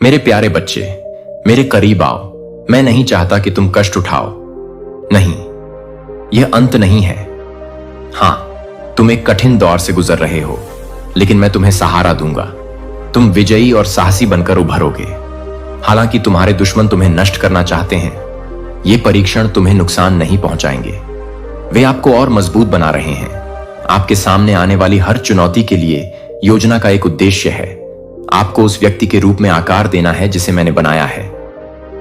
मेरे प्यारे बच्चे, मेरे करीब आओ। मैं नहीं चाहता कि तुम कष्ट उठाओ। नहीं, यह अंत नहीं है। हां, तुम एक कठिन दौर से गुजर रहे हो, लेकिन मैं तुम्हें सहारा दूंगा। तुम विजयी और साहसी बनकर उभरोगे। हालांकि तुम्हारे दुश्मन तुम्हें नष्ट करना चाहते हैं, ये परीक्षण तुम्हें नुकसान नहीं पहुंचाएंगे। वे आपको और मजबूत बना रहे हैं। आपके सामने आने वाली हर चुनौती के लिए योजना का एक उद्देश्य है। आपको उस व्यक्ति के रूप में आकार देना है जिसे मैंने बनाया है।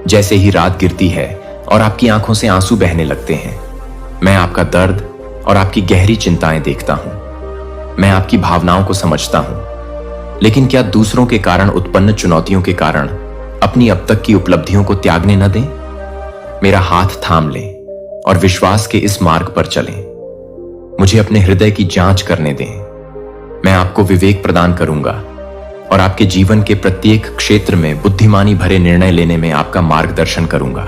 जैसे ही रात गिरती है और आपकी आंखों से आंसू बहने लगते हैं, मैं आपका दर्द और आपकी गहरी चिंताएं देखता हूं। मैं आपकी भावनाओं को समझता हूं। लेकिन क्या दूसरों के कारण उत्पन्न चुनौतियों के कारण अपनी अब तक की उपलब्धियों को त्यागने न दें? मेरा हाथ थाम लें और विश्वास के इस मार्ग पर चलें। मुझे अपने हृदय की जांच करने दें। मैं आपको विवेक प्रदान करूंगा और आपके जीवन के प्रत्येक क्षेत्र में बुद्धिमानी भरे निर्णय लेने में आपका मार्गदर्शन करूंगा।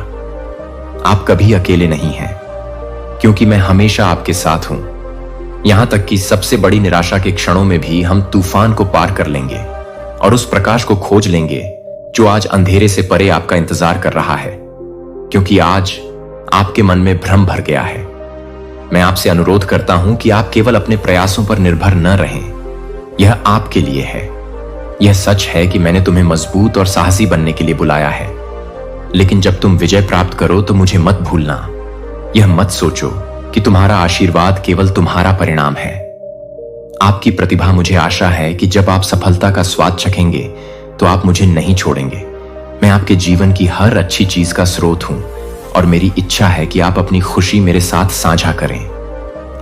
आप कभी अकेले नहीं हैं, क्योंकि मैं हमेशा आपके साथ हूं। यहां तक कि सबसे बड़ी निराशा के क्षणों में भी हम तूफान को पार कर लेंगे और उस प्रकाश को खोज लेंगे जो आज अंधेरे से परे आपका इंतजार कर रहा है। क्योंकि आज आपके मन में भ्रम भर गया है। मैं आपसे अनुरोध करता हूं कि आप केवल अपने प्रयासों पर निर्भर न रहें। यह आपके लिए है। यह सच है कि मैंने तुम्हें मजबूत और साहसी बनने के लिए बुलाया है। लेकिन जब तुम विजय प्राप्त करो तो मुझे मत भूलना। यह मत सोचो कि तुम्हारा आशीर्वाद केवल तुम्हारा परिणाम है। आपकी प्रतिभा, मुझे आशा है कि जब आप सफलता का स्वाद चखेंगे तो आप मुझे नहीं छोड़ेंगे। मैं आपके जीवन की हर अच्छी चीज का स्रोत हूं और मेरी इच्छा है कि आप अपनी खुशी मेरे साथ साझा करें।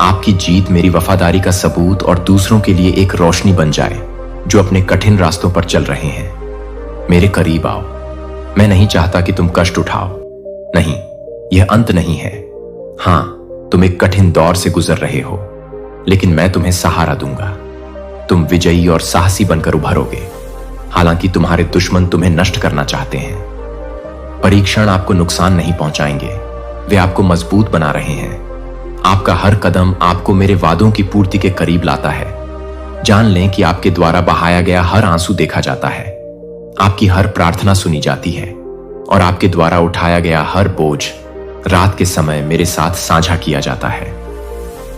आपकी जीत मेरी वफादारी का सबूत और दूसरों के लिए एक रोशनी बन जाए जो अपने कठिन रास्तों पर चल रहे हैं। मेरे करीब आओ। मैं नहीं चाहता कि तुम कष्ट उठाओ। नहीं, यह अंत नहीं है। हां, तुम एक कठिन दौर से गुजर रहे हो, लेकिन मैं तुम्हें सहारा दूंगा। तुम विजयी और साहसी बनकर उभरोगे। हालांकि तुम्हारे दुश्मन तुम्हें नष्ट करना चाहते हैं। परीक्षण आपको नुकसान नहीं पहुंचाएंगे, वे आपको मजबूत बना रहे हैं। आपका हर कदम आपको मेरे वादों की पूर्ति के करीब लाता है। जान लें कि आपके द्वारा बहाया गया हर आंसू देखा जाता है। आपकी हर प्रार्थना सुनी जाती है और आपके द्वारा उठाया गया हर बोझ रात के समय मेरे साथ साझा किया जाता है।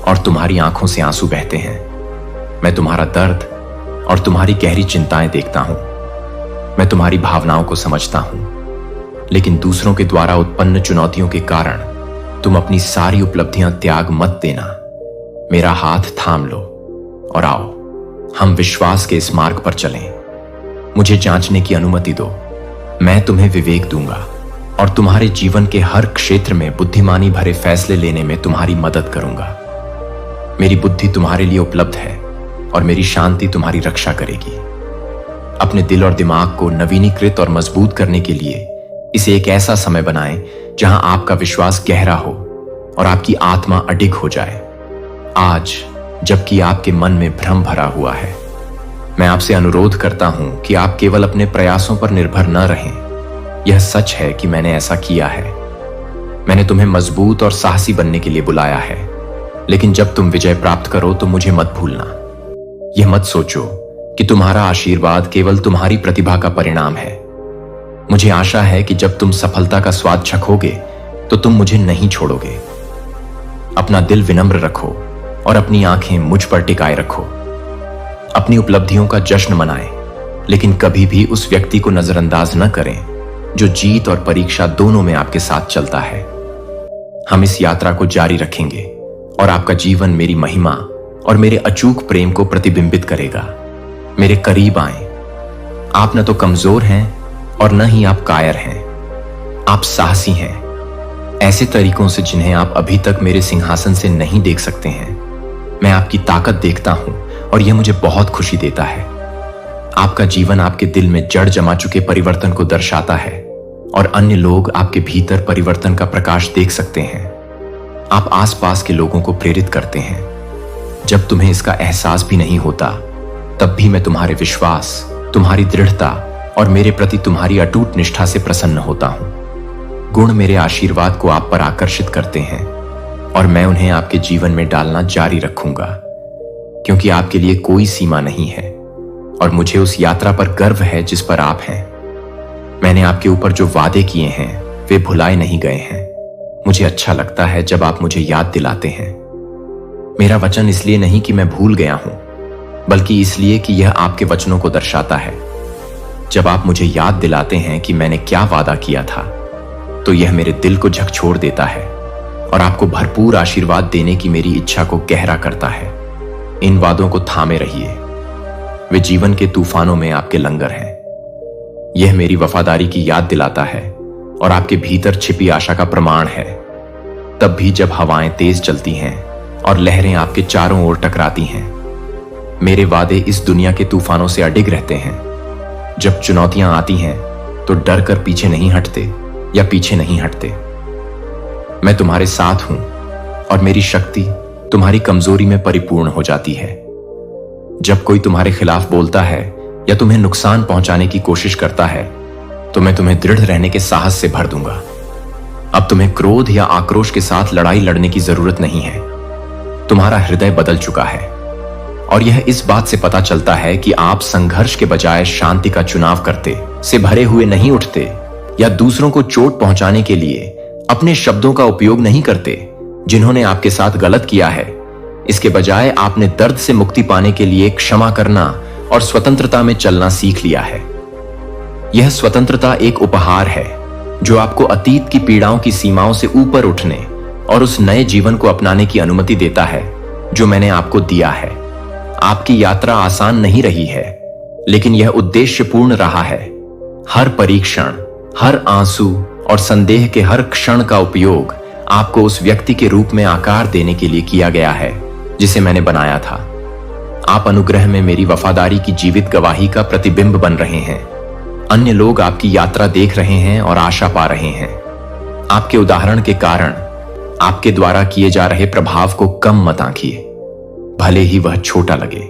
और तुम्हारी आंखों से आंसू बहते हैं। मैं तुम्हारा दर्द और तुम्हारी गहरी चिंताएं देखता हूं। मैं तुम्हारी भावनाओं को समझता हूं। लेकिन दूसरों के द्वारा उत्पन्न चुनौतियों के कारण तुम अपनी सारी उपलब्धियां त्याग मत देना। मेरा हाथ थाम लो और आओ, हम विश्वास के इस मार्ग पर चलें। मुझे जांचने की अनुमति दो। मैं तुम्हें विवेक दूंगा और तुम्हारे जीवन के हर क्षेत्र में बुद्धिमानी भरे फैसले लेने में तुम्हारी मदद करूंगा। मेरी बुद्धि तुम्हारे लिए उपलब्ध है और मेरी शांति तुम्हारी रक्षा करेगी। अपने दिल और दिमाग को नवीनीकृत और मजबूत करने के लिए इसे एक ऐसा समय बनाएं जहां आपका विश्वास गहरा हो और आपकी आत्मा अडिग हो जाए। आज, जबकि आपके मन में भ्रम भरा हुआ है, मैं आपसे अनुरोध करता हूं कि आप केवल अपने प्रयासों पर निर्भर न रहें। यह सच है कि मैंने ऐसा किया है। मैंने तुम्हें मजबूत और साहसी बनने के लिए बुलाया है। लेकिन जब तुम विजय प्राप्त करो तो मुझे मत भूलना। यह मत सोचो कि तुम्हारा आशीर्वाद केवल तुम्हारी प्रतिभा का परिणाम है। मुझे आशा है कि जब तुम सफलता का स्वाद चखोगे तो तुम मुझे नहीं छोड़ोगे। अपना दिल विनम्र रखो और अपनी आंखें मुझ पर टिकाए रखो। अपनी उपलब्धियों का जश्न मनाएं, लेकिन कभी भी उस व्यक्ति को नजरअंदाज न करें जो जीत और परीक्षा दोनों में आपके साथ चलता है। हम इस यात्रा को जारी रखेंगे और आपका जीवन मेरी महिमा और मेरे अचूक प्रेम को प्रतिबिंबित करेगा। मेरे करीब आएं। आप न तो कमजोर हैं और न ही आप कायर हैं। आप साहसी हैं, ऐसे तरीकों से जिन्हें आप अभी तक मेरे सिंहासन से नहीं देख सकते हैं। मैं आपकी ताकत देखता हूं और यह मुझे बहुत खुशी देता है। आपका जीवन आपके दिल में जड़ जमा चुके परिवर्तन को दर्शाता है और अन्य लोग आपके भीतर परिवर्तन का प्रकाश देख सकते हैं। आप आसपास के लोगों को प्रेरित करते हैं। जब तुम्हें इसका एहसास भी नहीं होता, तब भी मैं तुम्हारे विश्वास, तुम्हारी दृढ़ता और मेरे प्रति तुम्हारी अटूट निष्ठा से प्रसन्न होता हूं। गुण मेरे आशीर्वाद को आप पर आकर्षित करते हैं और मैं उन्हें आपके जीवन में डालना जारी रखूंगा, क्योंकि आपके लिए कोई सीमा नहीं है और मुझे उस यात्रा पर गर्व है जिस पर आप हैं। मैंने आपके ऊपर जो वादे किए हैं वे भुलाए नहीं गए हैं। मुझे अच्छा लगता है जब आप मुझे याद दिलाते हैं। मेरा वचन इसलिए नहीं कि मैं भूल गया हूं, बल्कि इसलिए कि यह आपके वचनों को दर्शाता है। जब आप मुझे याद दिलाते हैं कि मैंने क्या वादा किया था, तो यह मेरे दिल को झकझोर देता है और आपको भरपूर आशीर्वाद देने की मेरी इच्छा को गहरा करता है। इन वादों को थामे रहिए, वे जीवन के तूफानों में आपके लंगर हैं। यह मेरी वफादारी की याद दिलाता है और आपके भीतर छिपी आशा का प्रमाण है। तब भी जब हवाएं तेज चलती हैं और लहरें आपके चारों ओर टकराती हैं, मेरे वादे इस दुनिया के तूफानों से अडिग रहते हैं। जब चुनौतियां आती हैं तो डर कर पीछे नहीं हटते या पीछे नहीं हटते। मैं तुम्हारे साथ हूं और मेरी शक्ति तुम्हारी कमजोरी में परिपूर्ण हो जाती है। जब कोई तुम्हारे खिलाफ बोलता है या तुम्हें नुकसान पहुंचाने की कोशिश करता है, तो मैं तुम्हें दृढ़ रहने के साहस से भर दूंगा। अब तुम्हें क्रोध या आक्रोश के साथ लड़ाई लड़ने की जरूरत नहीं है। तुम्हारा हृदय बदल चुका है और यह इस बात से पता चलता है कि आप संघर्ष के बजाय शांति का चुनाव करते से भरे हुए नहीं उठते या दूसरों को चोट पहुंचाने के लिए अपने शब्दों का उपयोग नहीं करते जिन्होंने आपके साथ गलत किया है। इसके बजाय आपने दर्द से मुक्ति पाने के लिए क्षमा करना और स्वतंत्रता में चलना सीख लिया है। यह स्वतंत्रता एक उपहार है जो आपको अतीत की पीड़ाओं की सीमाओं से ऊपर उठने और उस नए जीवन को अपनाने की अनुमति देता है जो मैंने आपको दिया है। आपकी यात्रा आसान नहीं रही है, लेकिन यह उद्देश्यपूर्ण रहा है। हर परीक्षण, हर आंसू और संदेह के हर क्षण का उपयोग आपको उस व्यक्ति के रूप में आकार देने के लिए किया गया है जिसे मैंने बनाया था। आप अनुग्रह में मेरी वफादारी की जीवित गवाही का प्रतिबिंब बन रहे हैं। अन्य लोग आपकी यात्रा देख रहे हैं और आशा पा रहे हैं। आपके उदाहरण के कारण आपके द्वारा किए जा रहे प्रभाव को कम मत आंकिए, भले ही वह छोटा लगे।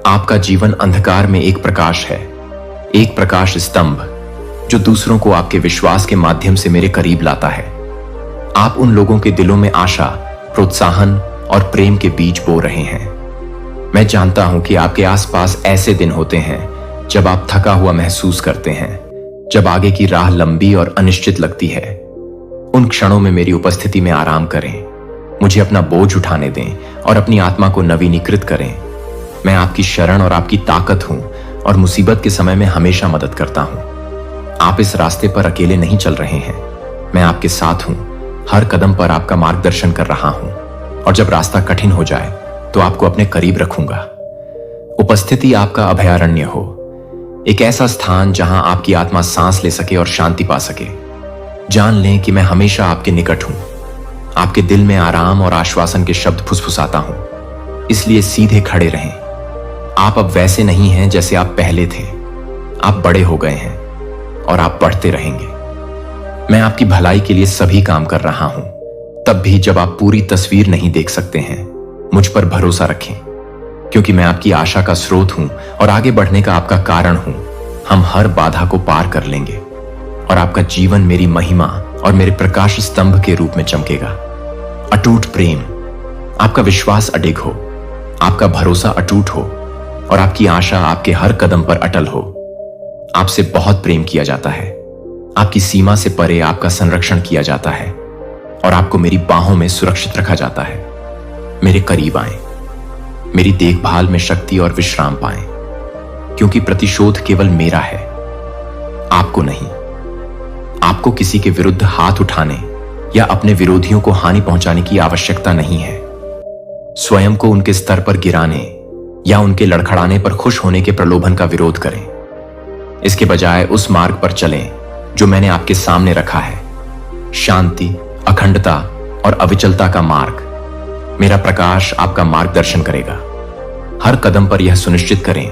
आपका जीवन अंधकार में एक प्रकाश है, एक प्रकाश स्तंभ जो दूसरों को आपके विश्वास के माध्यम से मेरे करीब लाता है। आप उन लोगों के दिलों में आशा, प्रोत्साहन और प्रेम के बीज बो रहे हैं। मैं जानता हूं कि आपके आसपास ऐसे दिन होते हैं जब आप थका हुआ महसूस करते हैं, जब आगे की राह लंबी और अनिश्चित लगती है। उन क्षणों में मेरी उपस्थिति में आराम करें, मुझे अपना बोझ उठाने दें और अपनी आत्मा को नवीनीकृत करें। मैं आपकी शरण और आपकी ताकत हूं और मुसीबत के समय में हमेशा मदद करता हूं। आप इस रास्ते पर अकेले नहीं चल रहे हैं, मैं आपके साथ हूं। हर कदम पर आपका मार्गदर्शन कर रहा हूं और जब रास्ता कठिन हो जाए तो आपको अपने करीब रखूंगा। उपस्थिति आपका अभयारण्य हो, एक ऐसा स्थान जहां आपकी आत्मा सांस ले सके और शांति पा सके। जान लें कि मैं हमेशा आपके निकट हूं। आपके दिल में आराम और आश्वासन के शब्द फुसफुसाता हूं, इसलिए सीधे खड़े रहें। आप अब वैसे नहीं हैं जैसे आप पहले थे। आप बड़े हो गए हैं और आप बढ़ते रहेंगे। मैं आपकी भलाई के लिए सभी काम कर रहा हूं, तब भी जब आप पूरी तस्वीर नहीं देख सकते हैं। मुझ पर भरोसा रखें, क्योंकि मैं आपकी आशा का स्रोत हूं और आगे बढ़ने का आपका कारण हूं। हम हर बाधा को पार कर लेंगे और आपका जीवन मेरी महिमा और मेरे प्रकाश स्तंभ के रूप में चमकेगा। अटूट प्रेम, आपका विश्वास अडिग हो, आपका भरोसा अटूट हो और आपकी आशा आपके हर कदम पर अटल हो। आपसे बहुत प्रेम किया जाता है। आपकी सीमा से परे आपका संरक्षण किया जाता है और आपको मेरी बाहों में सुरक्षित रखा जाता है। मेरे करीब आएं, मेरी देखभाल में शक्ति और विश्राम पाएं, क्योंकि प्रतिशोध केवल मेरा है, आपको नहीं। आपको किसी के विरुद्ध हाथ उठाने या अपने विरोधियों को हानि पहुंचाने की आवश्यकता नहीं है। स्वयं को उनके स्तर पर गिराने या उनके लड़खड़ाने पर खुश होने के प्रलोभन का विरोध करें। इसके बजाय उस मार्ग पर चलें जो मैंने आपके सामने रखा है, शांति, अखंडता और अविचलता का मार्ग। मेरा प्रकाश आपका मार्गदर्शन करेगा। हर कदम पर यह सुनिश्चित करें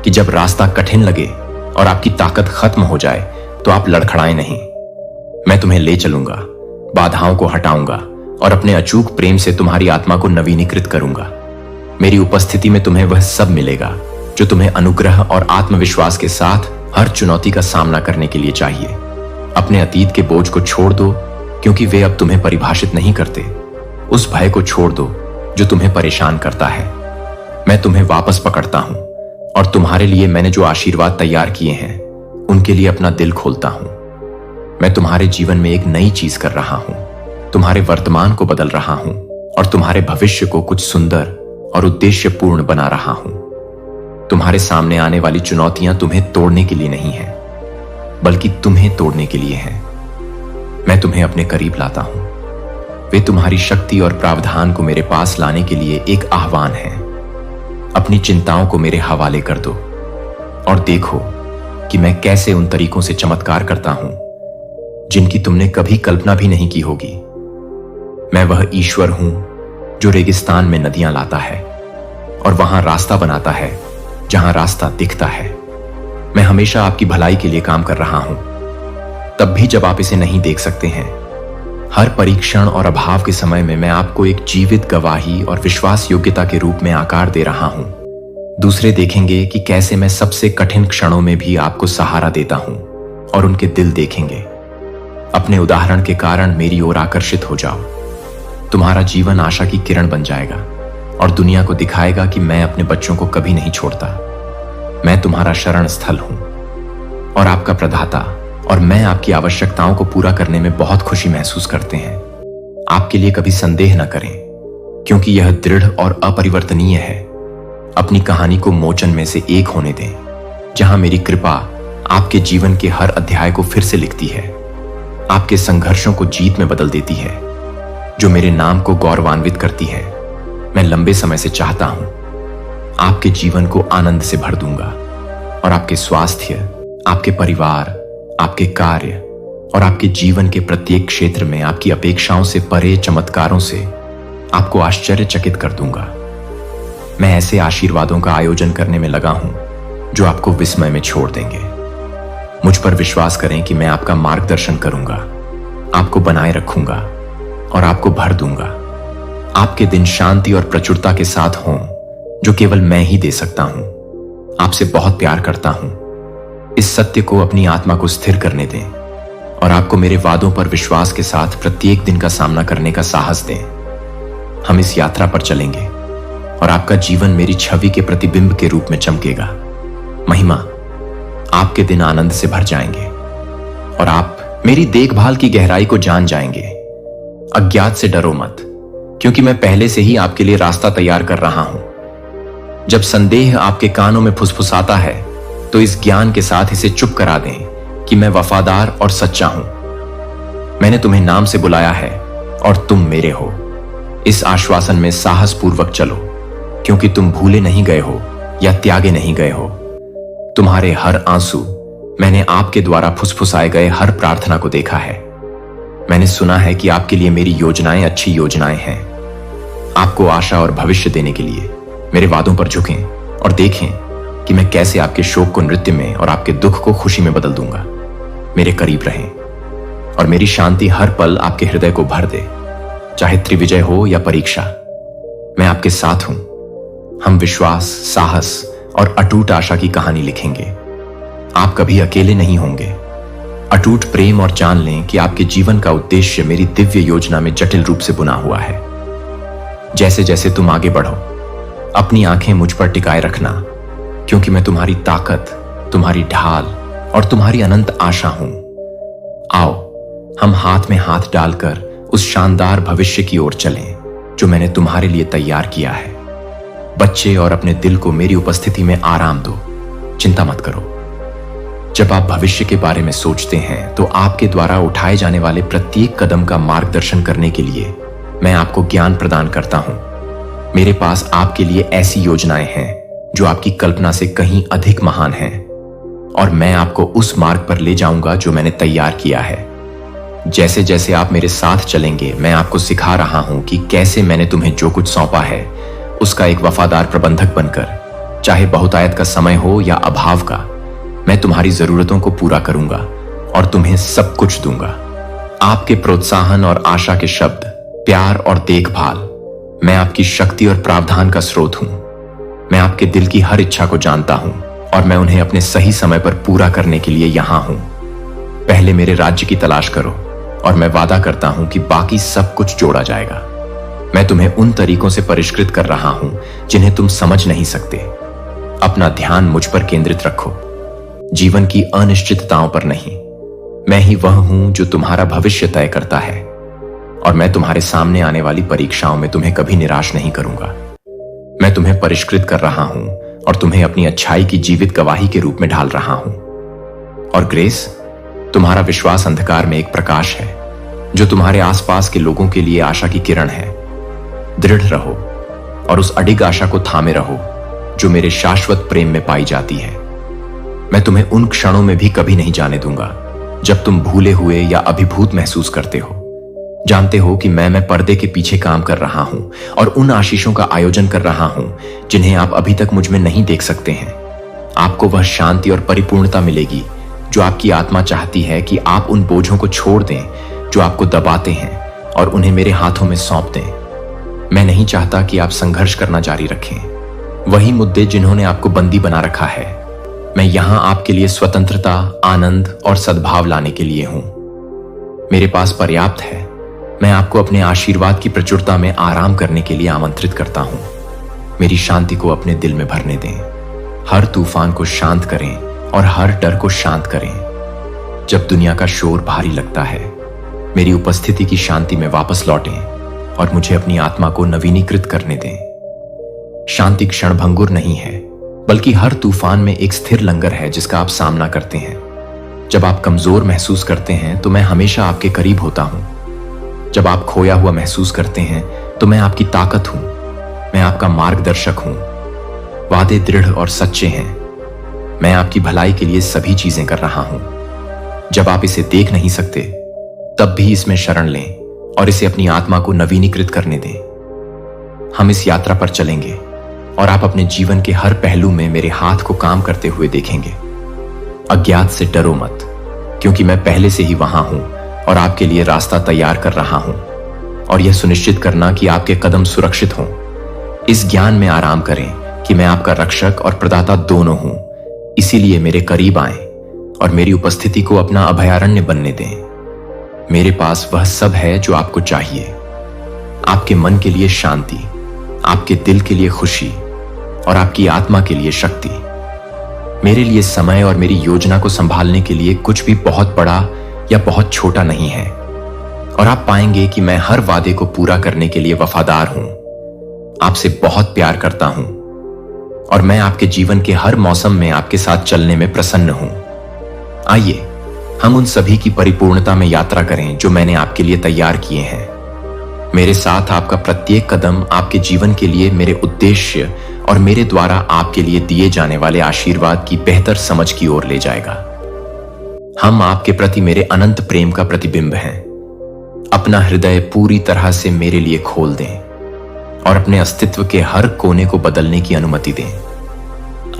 कि जब रास्ता कठिन लगे और आपकी ताकत खत्म हो जाए तो आप लड़खड़ाएं नहीं। मैं तुम्हें ले चलूंगा, बाधाओं को हटाऊंगा और अपने अचूक प्रेम से तुम्हारी आत्मा को नवीनीकृत करूंगा। मेरी उपस्थिति में तुम्हें वह सब मिलेगा जो तुम्हें अनुग्रह और आत्मविश्वास के साथ हर चुनौती का सामना करने के लिए चाहिए। अपने अतीत के बोझ को छोड़ दो, क्योंकि वे अब तुम्हें परिभाषित नहीं करते। उस भय को छोड़ दो जो तुम्हें परेशान करता है। मैं तुम्हें वापस पकड़ता हूं और तुम्हारे लिए मैंने जो आशीर्वाद तैयार किए हैं उनके लिए अपना दिल खोलता हूं। मैं तुम्हारे जीवन में एक नई चीज कर रहा हूं, तुम्हारे वर्तमान को बदल रहा हूं और तुम्हारे भविष्य को कुछ सुंदर और उद्देश्यपूर्ण बना रहा हूं। तुम्हारे सामने आने वाली चुनौतियां तुम्हें तोड़ने के लिए नहीं हैं, बल्कि तुम्हें तोड़ने के लिए हैं। मैं तुम्हें अपने करीब लाता हूं। वे तुम्हारी शक्ति और प्रावधान को मेरे पास लाने के लिए एक आह्वान है। अपनी चिंताओं को मेरे हवाले कर दो और देखो कि मैं कैसे उन तरीकों से चमत्कार करता हूं जिनकी तुमने कभी कल्पना भी नहीं की होगी। मैं वह ईश्वर हूं जो रेगिस्तान में नदियां लाता है और वहां रास्ता बनाता है जहां रास्ता दिखता है। मैं हमेशा आपकी भलाई के लिए काम कर रहा हूं, तब भी जब आप इसे नहीं देख सकते हैं। हर परीक्षण और अभाव के समय में मैं आपको एक जीवित गवाही और विश्वास योग्यता के रूप में आकार दे रहा हूं। दूसरे देखेंगे कि कैसे मैं सबसे कठिन क्षणों में भी आपको सहारा देता हूं और उनके दिल देखेंगे। अपने उदाहरण के कारण मेरी ओर आकर्षित हो जाओ। तुम्हारा जीवन आशा की किरण बन जाएगा और दुनिया को दिखाएगा कि मैं अपने बच्चों को कभी नहीं छोड़ता। मैं तुम्हारा शरण स्थल हूं और आपका प्रदाता, और मैं आपकी आवश्यकताओं को पूरा करने में बहुत खुशी महसूस करते हैं। आपके लिए कभी संदेह न करें, क्योंकि यह दृढ़ और अपरिवर्तनीय है। अपनी कहानी को मोचन में से एक होने दें, जहां मेरी कृपा आपके जीवन के हर अध्याय को फिर से लिखती है, आपके संघर्षों को जीत में बदल देती है, जो मेरे नाम को गौरवान्वित करती है। मैं लंबे समय से चाहता हूं आपके जीवन को आनंद से भर दूंगा और आपके स्वास्थ्य, आपके परिवार, आपके कार्य और आपके जीवन के प्रत्येक क्षेत्र में आपकी अपेक्षाओं से परे चमत्कारों से आपको आश्चर्यचकित कर दूंगा। मैं ऐसे आशीर्वादों का आयोजन करने में लगा हूं जो आपको विस्मय में छोड़ देंगे। मुझ पर विश्वास करें कि मैं आपका मार्गदर्शन करूंगा, आपको बनाए रखूंगा और आपको भर दूंगा। आपके दिन शांति और प्रचुरता के साथ हों, जो केवल मैं ही दे सकता हूं। आपसे बहुत प्यार करता हूं। इस सत्य को अपनी आत्मा को स्थिर करने दें और आपको मेरे वादों पर विश्वास के साथ प्रत्येक दिन का सामना करने का साहस दें। हम इस यात्रा पर चलेंगे और आपका जीवन मेरी छवि के प्रतिबिंब के रूप में चमकेगा। महिमा, आपके दिन आनंद से भर जाएंगे और आप मेरी देखभाल की गहराई को जान जाएंगे। अज्ञात से डरो मत, क्योंकि मैं पहले से ही आपके लिए रास्ता तैयार कर रहा हूं। जब संदेह आपके कानों में फुसफुसाता है, तो इस ज्ञान के साथ इसे चुप करा दें कि मैं वफादार और सच्चा हूं। मैंने तुम्हें नाम से बुलाया है और तुम मेरे हो। इस आश्वासन में साहस पूर्वक चलो, क्योंकि तुम भूले नहीं गए हो या त्यागे नहीं गए हो। तुम्हारे हर आंसू, मैंने आपके द्वारा फुसफुसाए गए हर प्रार्थना को देखा है। मैंने सुना है कि आपके लिए मेरी योजनाएं अच्छी योजनाएं हैं। आपको आशा और भविष्य देने के लिए मेरे वादों पर झुकें और देखें कि मैं कैसे आपके शोक को नृत्य में और आपके दुख को खुशी में बदल दूंगा। मेरे करीब रहें और मेरी शांति हर पल आपके हृदय को भर दे, चाहे त्रिविजय हो या परीक्षा। मैं आपके साथ हूं। हम विश्वास, साहस और अटूट आशा की कहानी लिखेंगे। आप कभी अकेले नहीं होंगे। अटूट प्रेम और जान लें कि आपके जीवन का उद्देश्य मेरी दिव्य योजना में जटिल रूप से बुना हुआ है। जैसे जैसे तुम आगे बढ़ो, अपनी आंखें मुझ पर टिकाए रखना, क्योंकि मैं तुम्हारी ताकत, तुम्हारी ढाल और तुम्हारी अनंत आशा हूं। आओ, हम हाथ में हाथ डालकर उस शानदार भविष्य की ओर चलें जो मैंने तुम्हारे लिए तैयार किया है। बच्चे और अपने दिल को मेरी उपस्थिति में आराम दो। चिंता मत करो। जब आप भविष्य के बारे में सोचते हैं, तो आपके द्वारा उठाए जाने वाले प्रत्येक कदम का मार्गदर्शन करने के लिए मैं आपको ज्ञान प्रदान करता हूं। मेरे पास आपके लिए ऐसी योजनाएं हैं जो आपकी कल्पना से कहीं अधिक महान हैं, और मैं आपको उस मार्ग पर ले जाऊंगा जो मैंने तैयार किया है। जैसे जैसे आप मेरे साथ चलेंगे, मैं आपको सिखा रहा हूं कि कैसे मैंने तुम्हें जो कुछ सौंपा है उसका एक वफादार प्रबंधक बनकर, चाहे बहुतायत का समय हो या अभाव का, मैं तुम्हारी जरूरतों को पूरा करूंगा और तुम्हें सब कुछ दूंगा। आपके प्रोत्साहन और आशा के शब्द, प्यार और देखभाल, मैं आपकी शक्ति और प्रावधान का स्रोत हूं। मैं आपके दिल की हर इच्छा को जानता हूं और मैं उन्हें अपने सही समय पर पूरा करने के लिए यहां हूं। पहले मेरे राज्य की तलाश करो और मैं वादा करता हूं कि बाकी सब कुछ जोड़ा जाएगा। मैं तुम्हें उन तरीकों से परिष्कृत कर रहा हूं जिन्हें तुम समझ नहीं सकते। अपना ध्यान मुझ पर केंद्रित रखो जीवन की अनिश्चितताओं पर नहीं। मैं ही वह हूं जो तुम्हारा भविष्य तय करता है, और मैं तुम्हारे सामने आने वाली परीक्षाओं में तुम्हें कभी निराश नहीं करूंगा। मैं तुम्हें परिष्कृत कर रहा हूं और तुम्हें अपनी अच्छाई की जीवित गवाही के रूप में ढाल रहा हूं। और ग्रेस, तुम्हारा विश्वास अंधकार में एक प्रकाश है जो तुम्हारे आसपास के लोगों के लिए आशा की किरण है। दृढ़ रहो और उस अडिग आशा को थामे रहो जो मेरे शाश्वत प्रेम में पाई जाती है। मैं तुम्हें उन क्षणों में भी कभी नहीं जाने दूंगा जब तुम भूले हुए या अभिभूत महसूस करते हो। जानते हो कि मैं पर्दे के पीछे काम कर रहा हूं और उन आशीषों का आयोजन कर रहा हूं जिन्हें आप अभी तक मुझ में नहीं देख सकते हैं। आपको वह शांति और परिपूर्णता मिलेगी जो आपकी आत्मा चाहती है कि आप उन बोझों को छोड़ दें जो आपको दबाते हैं और उन्हें मेरे हाथों में सौंप दें। मैं नहीं चाहता कि आप संघर्ष करना जारी रखें। वही मुद्दे जिन्होंने आपको बंदी बना रखा है, मैं यहां आपके लिए स्वतंत्रता, आनंद और सद्भाव लाने के लिए हूं। मेरे पास पर्याप्त है। मैं आपको अपने आशीर्वाद की प्रचुरता में आराम करने के लिए आमंत्रित करता हूं। मेरी शांति को अपने दिल में भरने दें। हर तूफान को शांत करें और हर डर को शांत करें। जब दुनिया का शोर भारी लगता है, मेरी उपस्थिति की शांति में वापस लौटें और मुझे अपनी आत्मा को नवीनीकृत करने दें। शांति क्षणभंगुर नहीं है, बल्कि हर तूफान में एक स्थिर लंगर है जिसका आप सामना करते हैं। जब आप कमजोर महसूस करते हैं तो मैं हमेशा आपके करीब होता हूं। जब आप खोया हुआ महसूस करते हैं तो मैं आपकी ताकत हूं। मैं आपका मार्गदर्शक हूं। वादे दृढ़ और सच्चे हैं। मैं आपकी भलाई के लिए सभी चीजें कर रहा हूं। जब आप इसे देख नहीं सकते, तब भी इसमें शरण लें और इसे अपनी आत्मा को नवीनीकृत करने दें। हम इस यात्रा पर चलेंगे और आप अपने जीवन के हर पहलू में मेरे हाथ को काम करते हुए देखेंगे। अज्ञात से डरो मत, क्योंकि मैं पहले से ही वहां हूं और आपके लिए रास्ता तैयार कर रहा हूं। और यह सुनिश्चित करना कि आपके कदम सुरक्षित हों। इस ज्ञान में आराम करें कि मैं आपका रक्षक और प्रदाता दोनों हूं। इसीलिए मेरे करीब आएं और मेरी उपस्थिति को अपना अभयारण्य बनने दें। मेरे पास वह सब है जो आपको चाहिए। आपके मन के लिए शांति, आपके दिल के लिए खुशी और आपकी आत्मा के लिए शक्ति। मेरे लिए समय और मेरी योजना को संभालने के लिए कुछ भी बहुत बड़ा या बहुत छोटा नहीं है। और आप पाएंगे कि मैं हर वादे को पूरा करने के लिए वफादार हूं। आपसे बहुत प्यार करता हूं और मैं आपके जीवन के हर मौसम में आपके साथ चलने में प्रसन्न हूं। आइए हम उन सभी की परिपूर्णता में यात्रा करें जो मैंने आपके लिए तैयार किए हैं। मेरे साथ आपका प्रत्येक कदम आपके जीवन के लिए मेरे उद्देश्य और मेरे द्वारा आपके लिए दिए जाने वाले आशीर्वाद की बेहतर समझ की ओर ले जाएगा। हम आपके प्रति मेरे अनंत प्रेम का प्रतिबिंब हैं। अपना हृदय पूरी तरह से मेरे लिए खोल दें और अपने अस्तित्व के हर कोने को बदलने की अनुमति दें।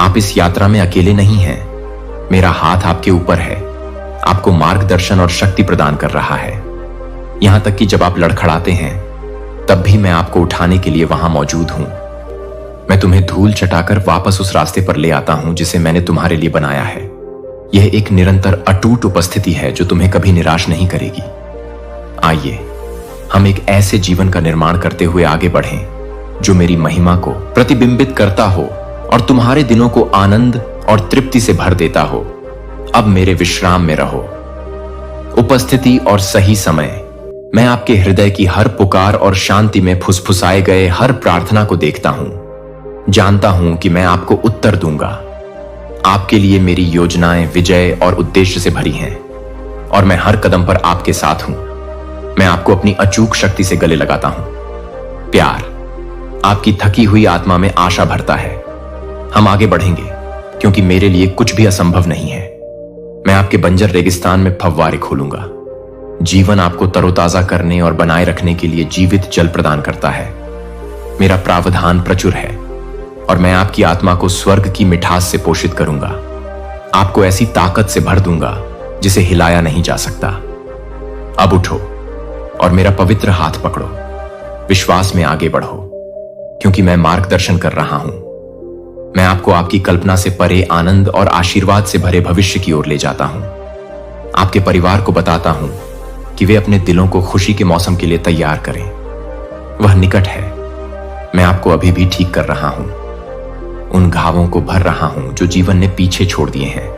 आप इस यात्रा में अकेले नहीं हैं। मेरा हाथ आपके ऊपर है, आपको मार्गदर्शन और शक्ति प्रदान कर रहा है। यहां तक कि जब आप लड़खड़ाते हैं, तब भी मैं आपको उठाने के लिए वहां मौजूद हूं। मैं तुम्हें धूल चटाकर वापस उस रास्ते पर ले आता हूं जिसे मैंने तुम्हारे लिए बनाया है। यह एक निरंतर अटूट उपस्थिति है जो तुम्हें कभी निराश नहीं करेगी। आइए हम एक ऐसे जीवन का निर्माण करते हुए आगे बढ़ें जो मेरी महिमा को प्रतिबिंबित करता हो और तुम्हारे दिनों को आनंद और तृप्ति से भर देता हो। अब मेरे विश्राम में रहो। उपस्थिति और सही समय। मैं आपके हृदय की हर पुकार और शांति में फुसफुसाए गए हर प्रार्थना को देखता हूं। जानता हूं कि मैं आपको उत्तर दूंगा। आपके लिए मेरी योजनाएं विजय और उद्देश्य से भरी हैं और मैं हर कदम पर आपके साथ हूं। मैं आपको अपनी अचूक शक्ति से गले लगाता हूं। प्यार आपकी थकी हुई आत्मा में आशा भरता है। हम आगे बढ़ेंगे क्योंकि मेरे लिए कुछ भी असंभव नहीं है। मैं आपके बंजर रेगिस्तान में फव्वारे खोलूंगा। जीवन आपको तरोताजा करने और बनाए रखने के लिए जीवित जल प्रदान करता है। मेरा प्रावधान प्रचुर है और मैं आपकी आत्मा को स्वर्ग की मिठास से पोषित करूंगा। आपको ऐसी ताकत से भर दूंगा जिसे हिलाया नहीं जा सकता। अब उठो और मेरा पवित्र हाथ पकड़ो। विश्वास में आगे बढ़ो क्योंकि मैं मार्गदर्शन कर रहा हूं। मैं आपको आपकी कल्पना से परे आनंद और आशीर्वाद से भरे भविष्य की ओर ले जाता हूं। आपके परिवार को बताता हूं कि वे अपने दिलों को खुशी के मौसम के लिए तैयार करें। वह निकट है। मैं आपको अभी भी ठीक कर रहा हूं। उन घावों को भर रहा हूं जो जीवन ने पीछे छोड़ दिए हैं।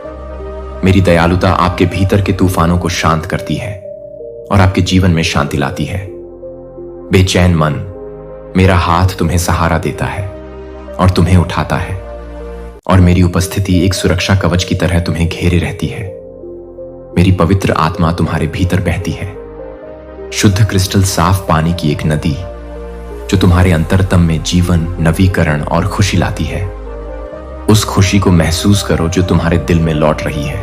मेरी दयालुता आपके भीतर के तूफानों को शांत करती है और आपके जीवन में शांति लाती है। बेचैन मन, मेरा हाथ तुम्हें सहारा देता है और तुम्हें उठाता है, और मेरी उपस्थिति एक सुरक्षा कवच की तरह तुम्हें घेरे रहती है। मेरी पवित्र आत्मा तुम्हारे भीतर बहती है, शुद्ध क्रिस्टल साफ पानी की एक नदी जो तुम्हारे अंतरतम में जीवन, नवीकरण और खुशी लाती है। उस खुशी को महसूस करो जो तुम्हारे दिल में लौट रही है।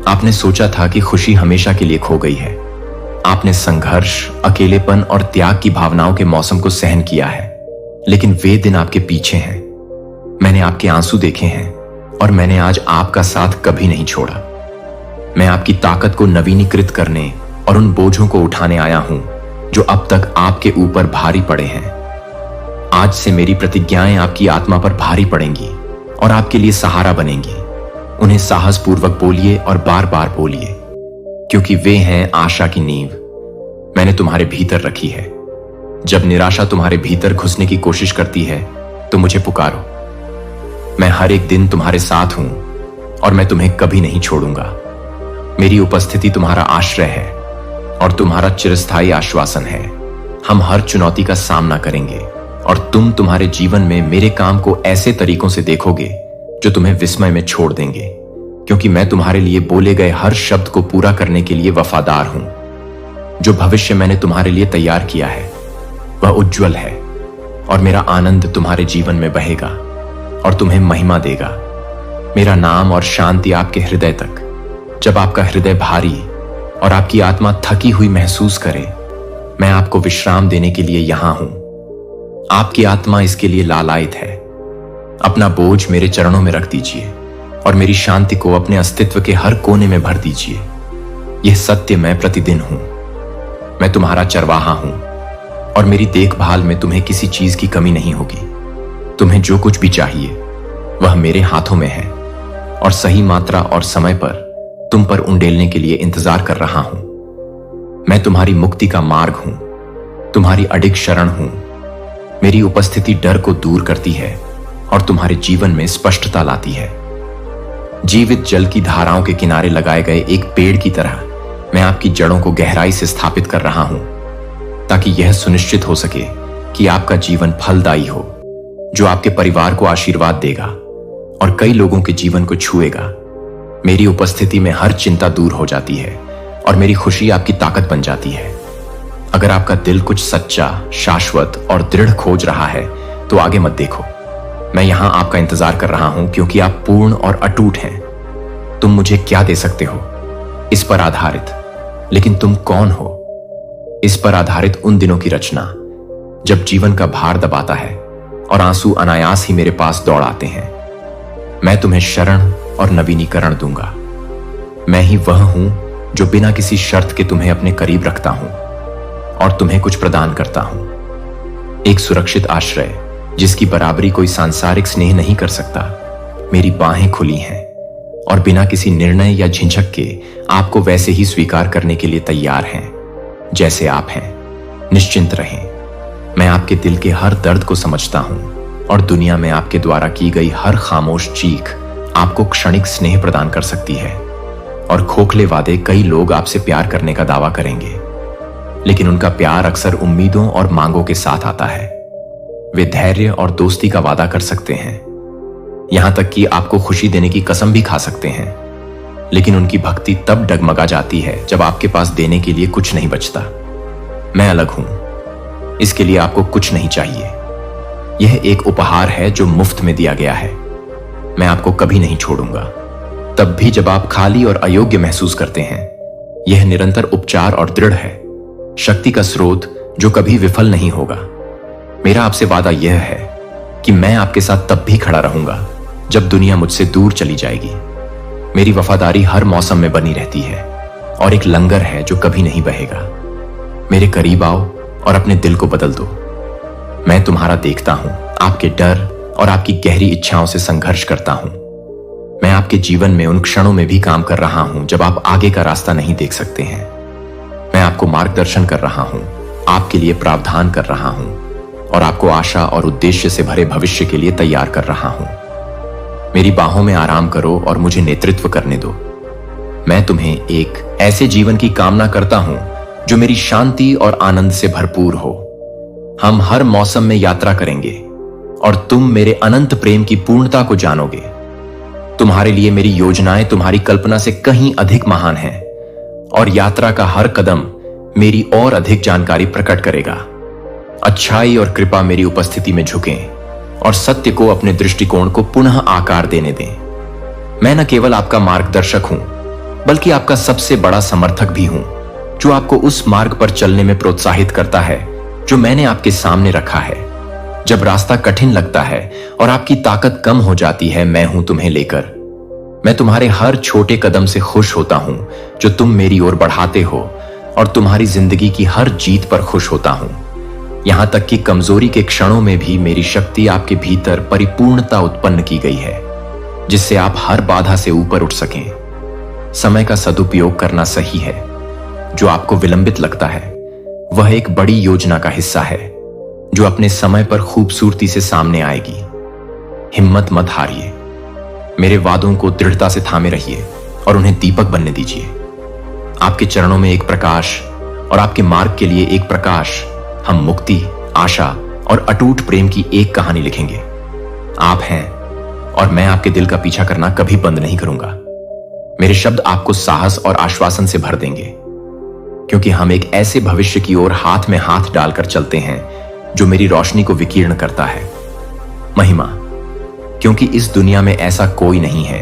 आपने सोचा था कि खुशी हमेशा के लिए खो गई है। आपने संघर्ष, अकेलेपन और त्याग की भावनाओं के मौसम को सहन किया है, लेकिन वे दिन आपके पीछे हैं। मैंने आपके आंसू देखे हैं और मैंने आज आपका साथ कभी नहीं छोड़ा। मैं आपकी ताकत को नवीनीकृत करने और उन बोझों को उठाने आया हूं जो अब तक आपके ऊपर भारी पड़े हैं। आज से मेरी प्रतिज्ञाएं आपकी आत्मा पर भारी पड़ेंगी और आपके लिए सहारा बनेंगी। उन्हें साहसपूर्वक बोलिए और बार बार बोलिए, क्योंकि वे हैं आशा की नींव मैंने तुम्हारे भीतर रखी है। जब निराशा तुम्हारे भीतर घुसने की कोशिश करती है तो मुझे पुकारो। मैं हर एक दिन तुम्हारे साथ हूं और मैं तुम्हें कभी नहीं छोड़ूंगा। मेरी उपस्थिति तुम्हारा आश्रय है और तुम्हारा चिरस्थायी आश्वासन है। हम हर चुनौती का सामना करेंगे और तुम तुम्हारे जीवन में मेरे काम को ऐसे तरीकों से देखोगे जो तुम्हें विस्मय में छोड़ देंगे, क्योंकि मैं तुम्हारे लिए बोले गए हर शब्द को पूरा करने के लिए वफादार हूं। जो भविष्य मैंने तुम्हारे लिए तैयार किया है वह उज्जवल है और मेरा आनंद तुम्हारे जीवन में बहेगा और तुम्हें महिमा देगा। मेरा नाम और शांति आपके हृदय तक। जब आपका हृदय भारी और आपकी आत्मा थकी हुई महसूस करे, मैं आपको विश्राम देने के लिए यहां हूं। आपकी आत्मा इसके लिए लालायित है। अपना बोझ मेरे चरणों में रख दीजिए और मेरी शांति को अपने अस्तित्व के हर कोने में भर दीजिए। यह सत्य मैं प्रतिदिन हूं। मैं तुम्हारा चरवाहा हूं और मेरी देखभाल में तुम्हें किसी चीज की कमी नहीं होगी। तुम्हें जो कुछ भी चाहिए वह मेरे हाथों में है और सही मात्रा और समय पर तुम पर उंडेलने के लिए इंतजार कर रहा हूं। मैं तुम्हारी मुक्ति का मार्ग हूं, तुम्हारी अडिग शरण हूं। मेरी उपस्थिति डर को दूर करती है और तुम्हारे जीवन में स्पष्टता लाती है। जीवित जल की धाराओं के किनारे लगाए गए एक पेड़ की तरह मैं आपकी जड़ों को गहराई से स्थापित कर रहा हूं, ताकि यह सुनिश्चित हो सके कि आपका जीवन फलदायी हो, जो आपके परिवार को आशीर्वाद देगा और कई लोगों के जीवन को छुएगा। मेरी उपस्थिति में हर चिंता दूर हो जाती है और मेरी खुशी आपकी ताकत बन जाती है। अगर आपका दिल कुछ सच्चा, शाश्वत और दृढ़ खोज रहा है तो आगे मत देखो। मैं यहां आपका इंतजार कर रहा हूं, क्योंकि आप पूर्ण और अटूट हैं। तुम मुझे क्या दे सकते हो इस पर आधारित, लेकिन तुम कौन हो इस पर आधारित उन दिनों की रचना जब जीवन का भार दबाता है और आंसू अनायास ही मेरे पास दौड़ आते हैं। मैं तुम्हें शरण और नवीनीकरण दूंगा। मैं ही वह हूं जो बिना किसी शर्त के तुम्हें अपने करीब रखता हूं और तुम्हें कुछ प्रदान करता हूं। एक सुरक्षित आश्रय जिसकी बराबरी कोई सांसारिक स्नेह नहीं कर सकता। मेरी बाहें खुली हैं और बिना किसी निर्णय या झिझक के आपको वैसे ही स्वीकार करने के लिए तैयार हैं जैसे आप हैं। निश्चिंत रहें, मैं आपके दिल के हर दर्द को समझता हूं और दुनिया में आपके द्वारा की गई हर खामोश चीख आपको क्षणिक स्नेह प्रदान कर सकती है। और खोखले वादे कई लोग आपसे प्यार करने का दावा करेंगे, लेकिन उनका प्यार अक्सर उम्मीदों और मांगों के साथ आता है। वे धैर्य और दोस्ती का वादा कर सकते हैं, यहां तक कि आपको खुशी देने की कसम भी खा सकते हैं, लेकिन उनकी भक्ति तब डगमगा जाती है जब आपके पास देने के लिए कुछ नहीं बचता। मैं अलग हूं, इसके लिए आपको कुछ नहीं चाहिए। यह एक उपहार है जो मुफ्त में दिया गया है। मैं आपको कभी नहीं छोड़ूंगा, तब भी जब आप खाली और अयोग्य महसूस करते हैं। यह निरंतर उपचार और दृढ़ है, शक्ति का स्रोत जो कभी विफल नहीं होगा। मेरा आपसे वादा यह है कि मैं आपके साथ तब भी खड़ा रहूंगा जब दुनिया मुझसे दूर चली जाएगी। मेरी वफादारी हर मौसम में बनी रहती है और एक लंगर है जो कभी नहीं बहेगा। मेरे करीब आओ और अपने दिल को बदल दो। मैं तुम्हारा देखता हूं, आपके डर और आपकी गहरी इच्छाओं से संघर्ष करता हूं। मैं आपके जीवन में उन क्षणों में भी काम कर रहा हूं जब आप आगे का रास्ता नहीं देख सकते हैं। मैं आपको मार्गदर्शन कर रहा हूं, आपके लिए प्रावधान कर रहा हूं और आपको आशा और उद्देश्य से भरे भविष्य के लिए तैयार कर रहा हूं। मेरी बाहों में आराम करो और मुझे नेतृत्व करने दो। मैं तुम्हें एक ऐसे जीवन की कामना करता हूं जो मेरी शांति और आनंद से भरपूर हो। हम हर मौसम में यात्रा करेंगे और तुम मेरे अनंत प्रेम की पूर्णता को जानोगे। तुम्हारे लिए मेरी योजनाएं तुम्हारी कल्पना से कहीं अधिक महान हैं और यात्रा का हर कदम मेरी और अधिक जानकारी प्रकट करेगा। अच्छाई और कृपा मेरी उपस्थिति में झुकें और सत्य को अपने दृष्टिकोण को पुनः आकार देने दें। मैं न केवल आपका मार्गदर्शक हूं, बल्कि आपका सबसे बड़ा समर्थक भी हूं, जो आपको उस मार्ग पर चलने में प्रोत्साहित करता है जो मैंने आपके सामने रखा है। जब रास्ता कठिन लगता है और आपकी ताकत कम हो जाती है, मैं हूं तुम्हें लेकर। मैं तुम्हारे हर छोटे कदम से खुश होता हूं जो तुम मेरी ओर बढ़ाते हो और तुम्हारी जिंदगी की हर जीत पर खुश होता हूं। यहां तक कि कमजोरी के क्षणों में भी मेरी शक्ति आपके भीतर परिपूर्णता उत्पन्न की गई है, जिससे आप हर बाधा से ऊपर उठ सकें। समय का सदुपयोग करना सही है। जो आपको विलंबित लगता है वह एक बड़ी योजना का हिस्सा है जो अपने समय पर खूबसूरती से सामने आएगी। हिम्मत मत हारिए। मेरे वादों को दृढ़ता से थामे रहिए और उन्हें दीपक बनने दीजिए। आपके चरणों में एक प्रकाश और आपके मार्ग के लिए एक प्रकाश। हम मुक्ति, आशा और अटूट प्रेम की एक कहानी लिखेंगे। आप हैं और मैं आपके दिल का पीछा करना कभी बंद नहीं करूंगा। मेरे शब्द आपको साहस और आश्वासन से भर देंगे, क्योंकि हम एक ऐसे भविष्य की ओर हाथ में हाथ डालकर चलते हैं जो मेरी रोशनी को विकीर्ण करता है। महिमा, क्योंकि इस दुनिया में ऐसा कोई नहीं है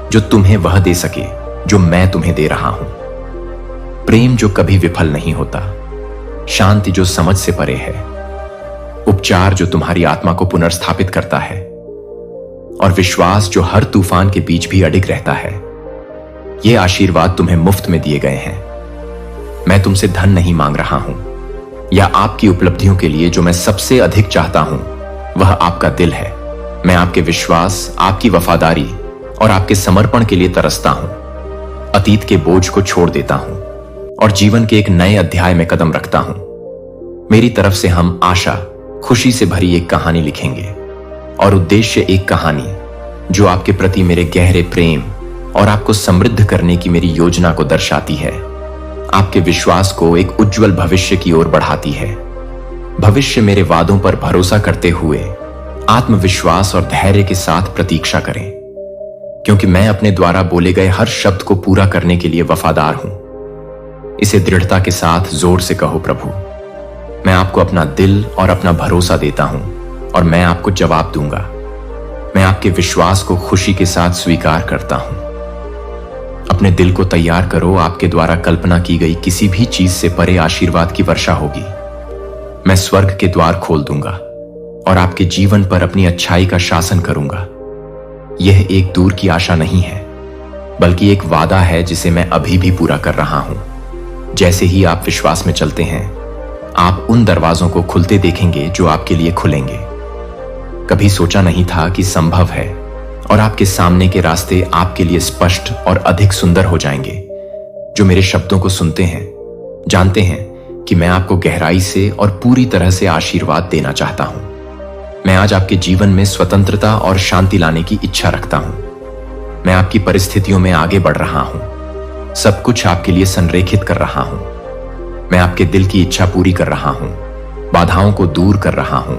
जो तुम्हें वह दे सके जो मैं तुम्हें दे रहा हूं। प्रेम जो कभी विफल नहीं होता, शांति जो समझ से परे है, उपचार जो तुम्हारी आत्मा को पुनर्स्थापित करता है, और विश्वास जो हर तूफान के बीच भी अडिग रहता है। ये आशीर्वाद तुम्हें मुफ्त में दिए गए हैं। मैं तुमसे धन नहीं मांग रहा हूं या आपकी उपलब्धियों के लिए। जो मैं सबसे अधिक चाहता हूं वह आपका दिल है। मैं आपके विश्वास, आपकी वफादारी और आपके समर्पण के लिए तरसता हूं। अतीत के बोझ को छोड़ देता हूं और जीवन के एक नए अध्याय में कदम रखता हूं। मेरी तरफ से हम आशा, खुशी से भरी एक कहानी लिखेंगे और उद्देश्य एक कहानी जो आपके प्रति मेरे गहरे प्रेम और आपको समृद्ध करने की मेरी योजना को दर्शाती है। आपके विश्वास को एक उज्जवल भविष्य की ओर बढ़ाती है। भविष्य मेरे वादों पर भरोसा करते हुए आत्मविश्वास और धैर्य के साथ प्रतीक्षा करें, क्योंकि मैं अपने द्वारा बोले गए हर शब्द को पूरा करने के लिए वफादार हूं। इसे दृढ़ता के साथ जोर से कहो, प्रभु, मैं आपको अपना दिल और अपना भरोसा देता हूं और मैं आपको जवाब दूंगा। मैं आपके विश्वास को खुशी के साथ स्वीकार करता हूं। अपने दिल को तैयार करो। आपके द्वारा कल्पना की गई किसी भी चीज से परे आशीर्वाद की वर्षा होगी। मैं स्वर्ग के द्वार खोल दूंगा और आपके जीवन पर अपनी अच्छाई का शासन करूंगा। यह एक दूर की आशा नहीं है, बल्कि एक वादा है जिसे मैं अभी भी पूरा कर रहा हूं। जैसे ही आप विश्वास में चलते हैं, आप उन दरवाजों को खुलते देखेंगे जो आपके लिए खुलेंगे। कभी सोचा नहीं था कि संभव है, और आपके सामने के रास्ते आपके लिए स्पष्ट और अधिक सुंदर हो जाएंगे। जो मेरे शब्दों को सुनते हैं जानते हैं कि मैं आपको गहराई से और पूरी तरह से आशीर्वाद देना चाहता हूं। मैं आज आपके जीवन में स्वतंत्रता और शांति लाने की इच्छा रखता हूं। मैं आपकी परिस्थितियों में आगे बढ़ रहा हूं, सब कुछ आपके लिए संरेखित कर रहा हूं। मैं आपके दिल की इच्छा पूरी कर रहा हूं, बाधाओं को दूर कर रहा हूं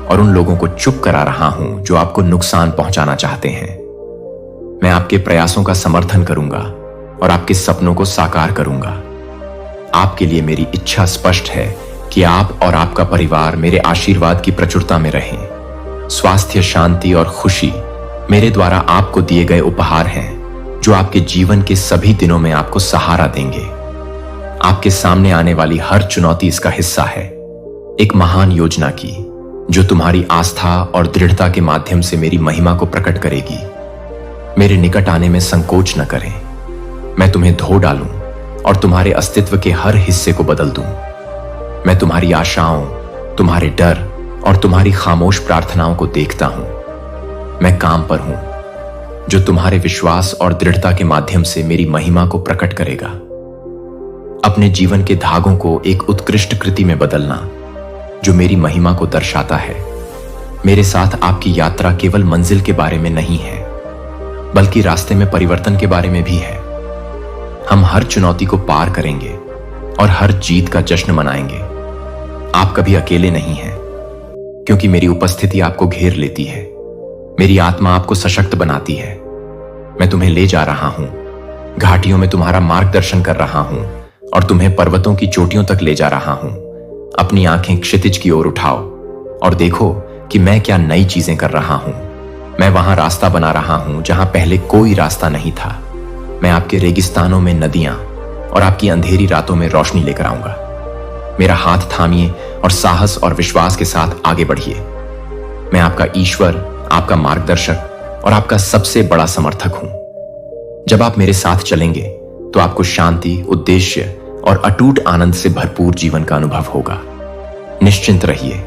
और उन लोगों को चुप करा रहा हूं जो आपको नुकसान पहुंचाना चाहते हैं। मैं आपके प्रयासों का समर्थन करूंगा और आपके सपनों को साकार करूंगा। आपके लिए मेरी इच्छा स्पष्ट है कि आप और आपका परिवार मेरे आशीर्वाद की प्रचुरता में रहें। स्वास्थ्य, शांति और खुशी मेरे द्वारा आपको दिए गए उपहार हैं, जो आपके जीवन के सभी दिनों में आपको सहारा देंगे। आपके सामने आने वाली हर चुनौती इसका हिस्सा है, एक महान योजना की, जो तुम्हारी आस्था और दृढ़ता के माध्यम से मेरी महिमा को प्रकट करेगी। मेरे निकट आने में संकोच न करें। मैं तुम्हें धो डालूं और तुम्हारे अस्तित्व के हर हिस्से को बदल दूं। मैं तुम्हारी आशाओं, तुम्हारे डर और तुम्हारी खामोश प्रार्थनाओं को देखता हूं। मैं काम पर हूं, जो तुम्हारे विश्वास और दृढ़ता के माध्यम से मेरी महिमा को प्रकट करेगा। अपने जीवन के धागों को एक उत्कृष्ट कृति में बदलना, जो मेरी महिमा को दर्शाता है। मेरे साथ आपकी यात्रा केवल मंजिल के बारे में नहीं है, बल्कि रास्ते में परिवर्तन के बारे में भी है। हम हर चुनौती को पार करेंगे और हर जीत का जश्न मनाएंगे। आप कभी अकेले नहीं हैं, क्योंकि मेरी उपस्थिति आपको घेर लेती है। मेरी आत्मा आपको सशक्त बनाती है। मैं तुम्हें ले जा रहा हूं, घाटियों में तुम्हारा मार्गदर्शन कर रहा हूं और तुम्हें पर्वतों की चोटियों तक ले जा रहा हूं। अपनी आंखें क्षितिज की ओर उठाओ और देखो कि मैं क्या नई चीजें कर रहा हूं। मैं वहां रास्ता बना रहा हूं जहां पहले कोई रास्ता नहीं था। मैं आपके रेगिस्तानों में नदियां और आपकी अंधेरी रातों में रोशनी लेकर आऊंगा। मेरा हाथ थामिए और साहस और विश्वास के साथ आगे बढ़िए। मैं आपका ईश्वर, आपका मार्गदर्शक और आपका सबसे बड़ा समर्थक हूं। जब आप मेरे साथ चलेंगे तो आपको शांति, उद्देश्य और अटूट आनंद से भरपूर जीवन का अनुभव होगा। निश्चिंत रहिए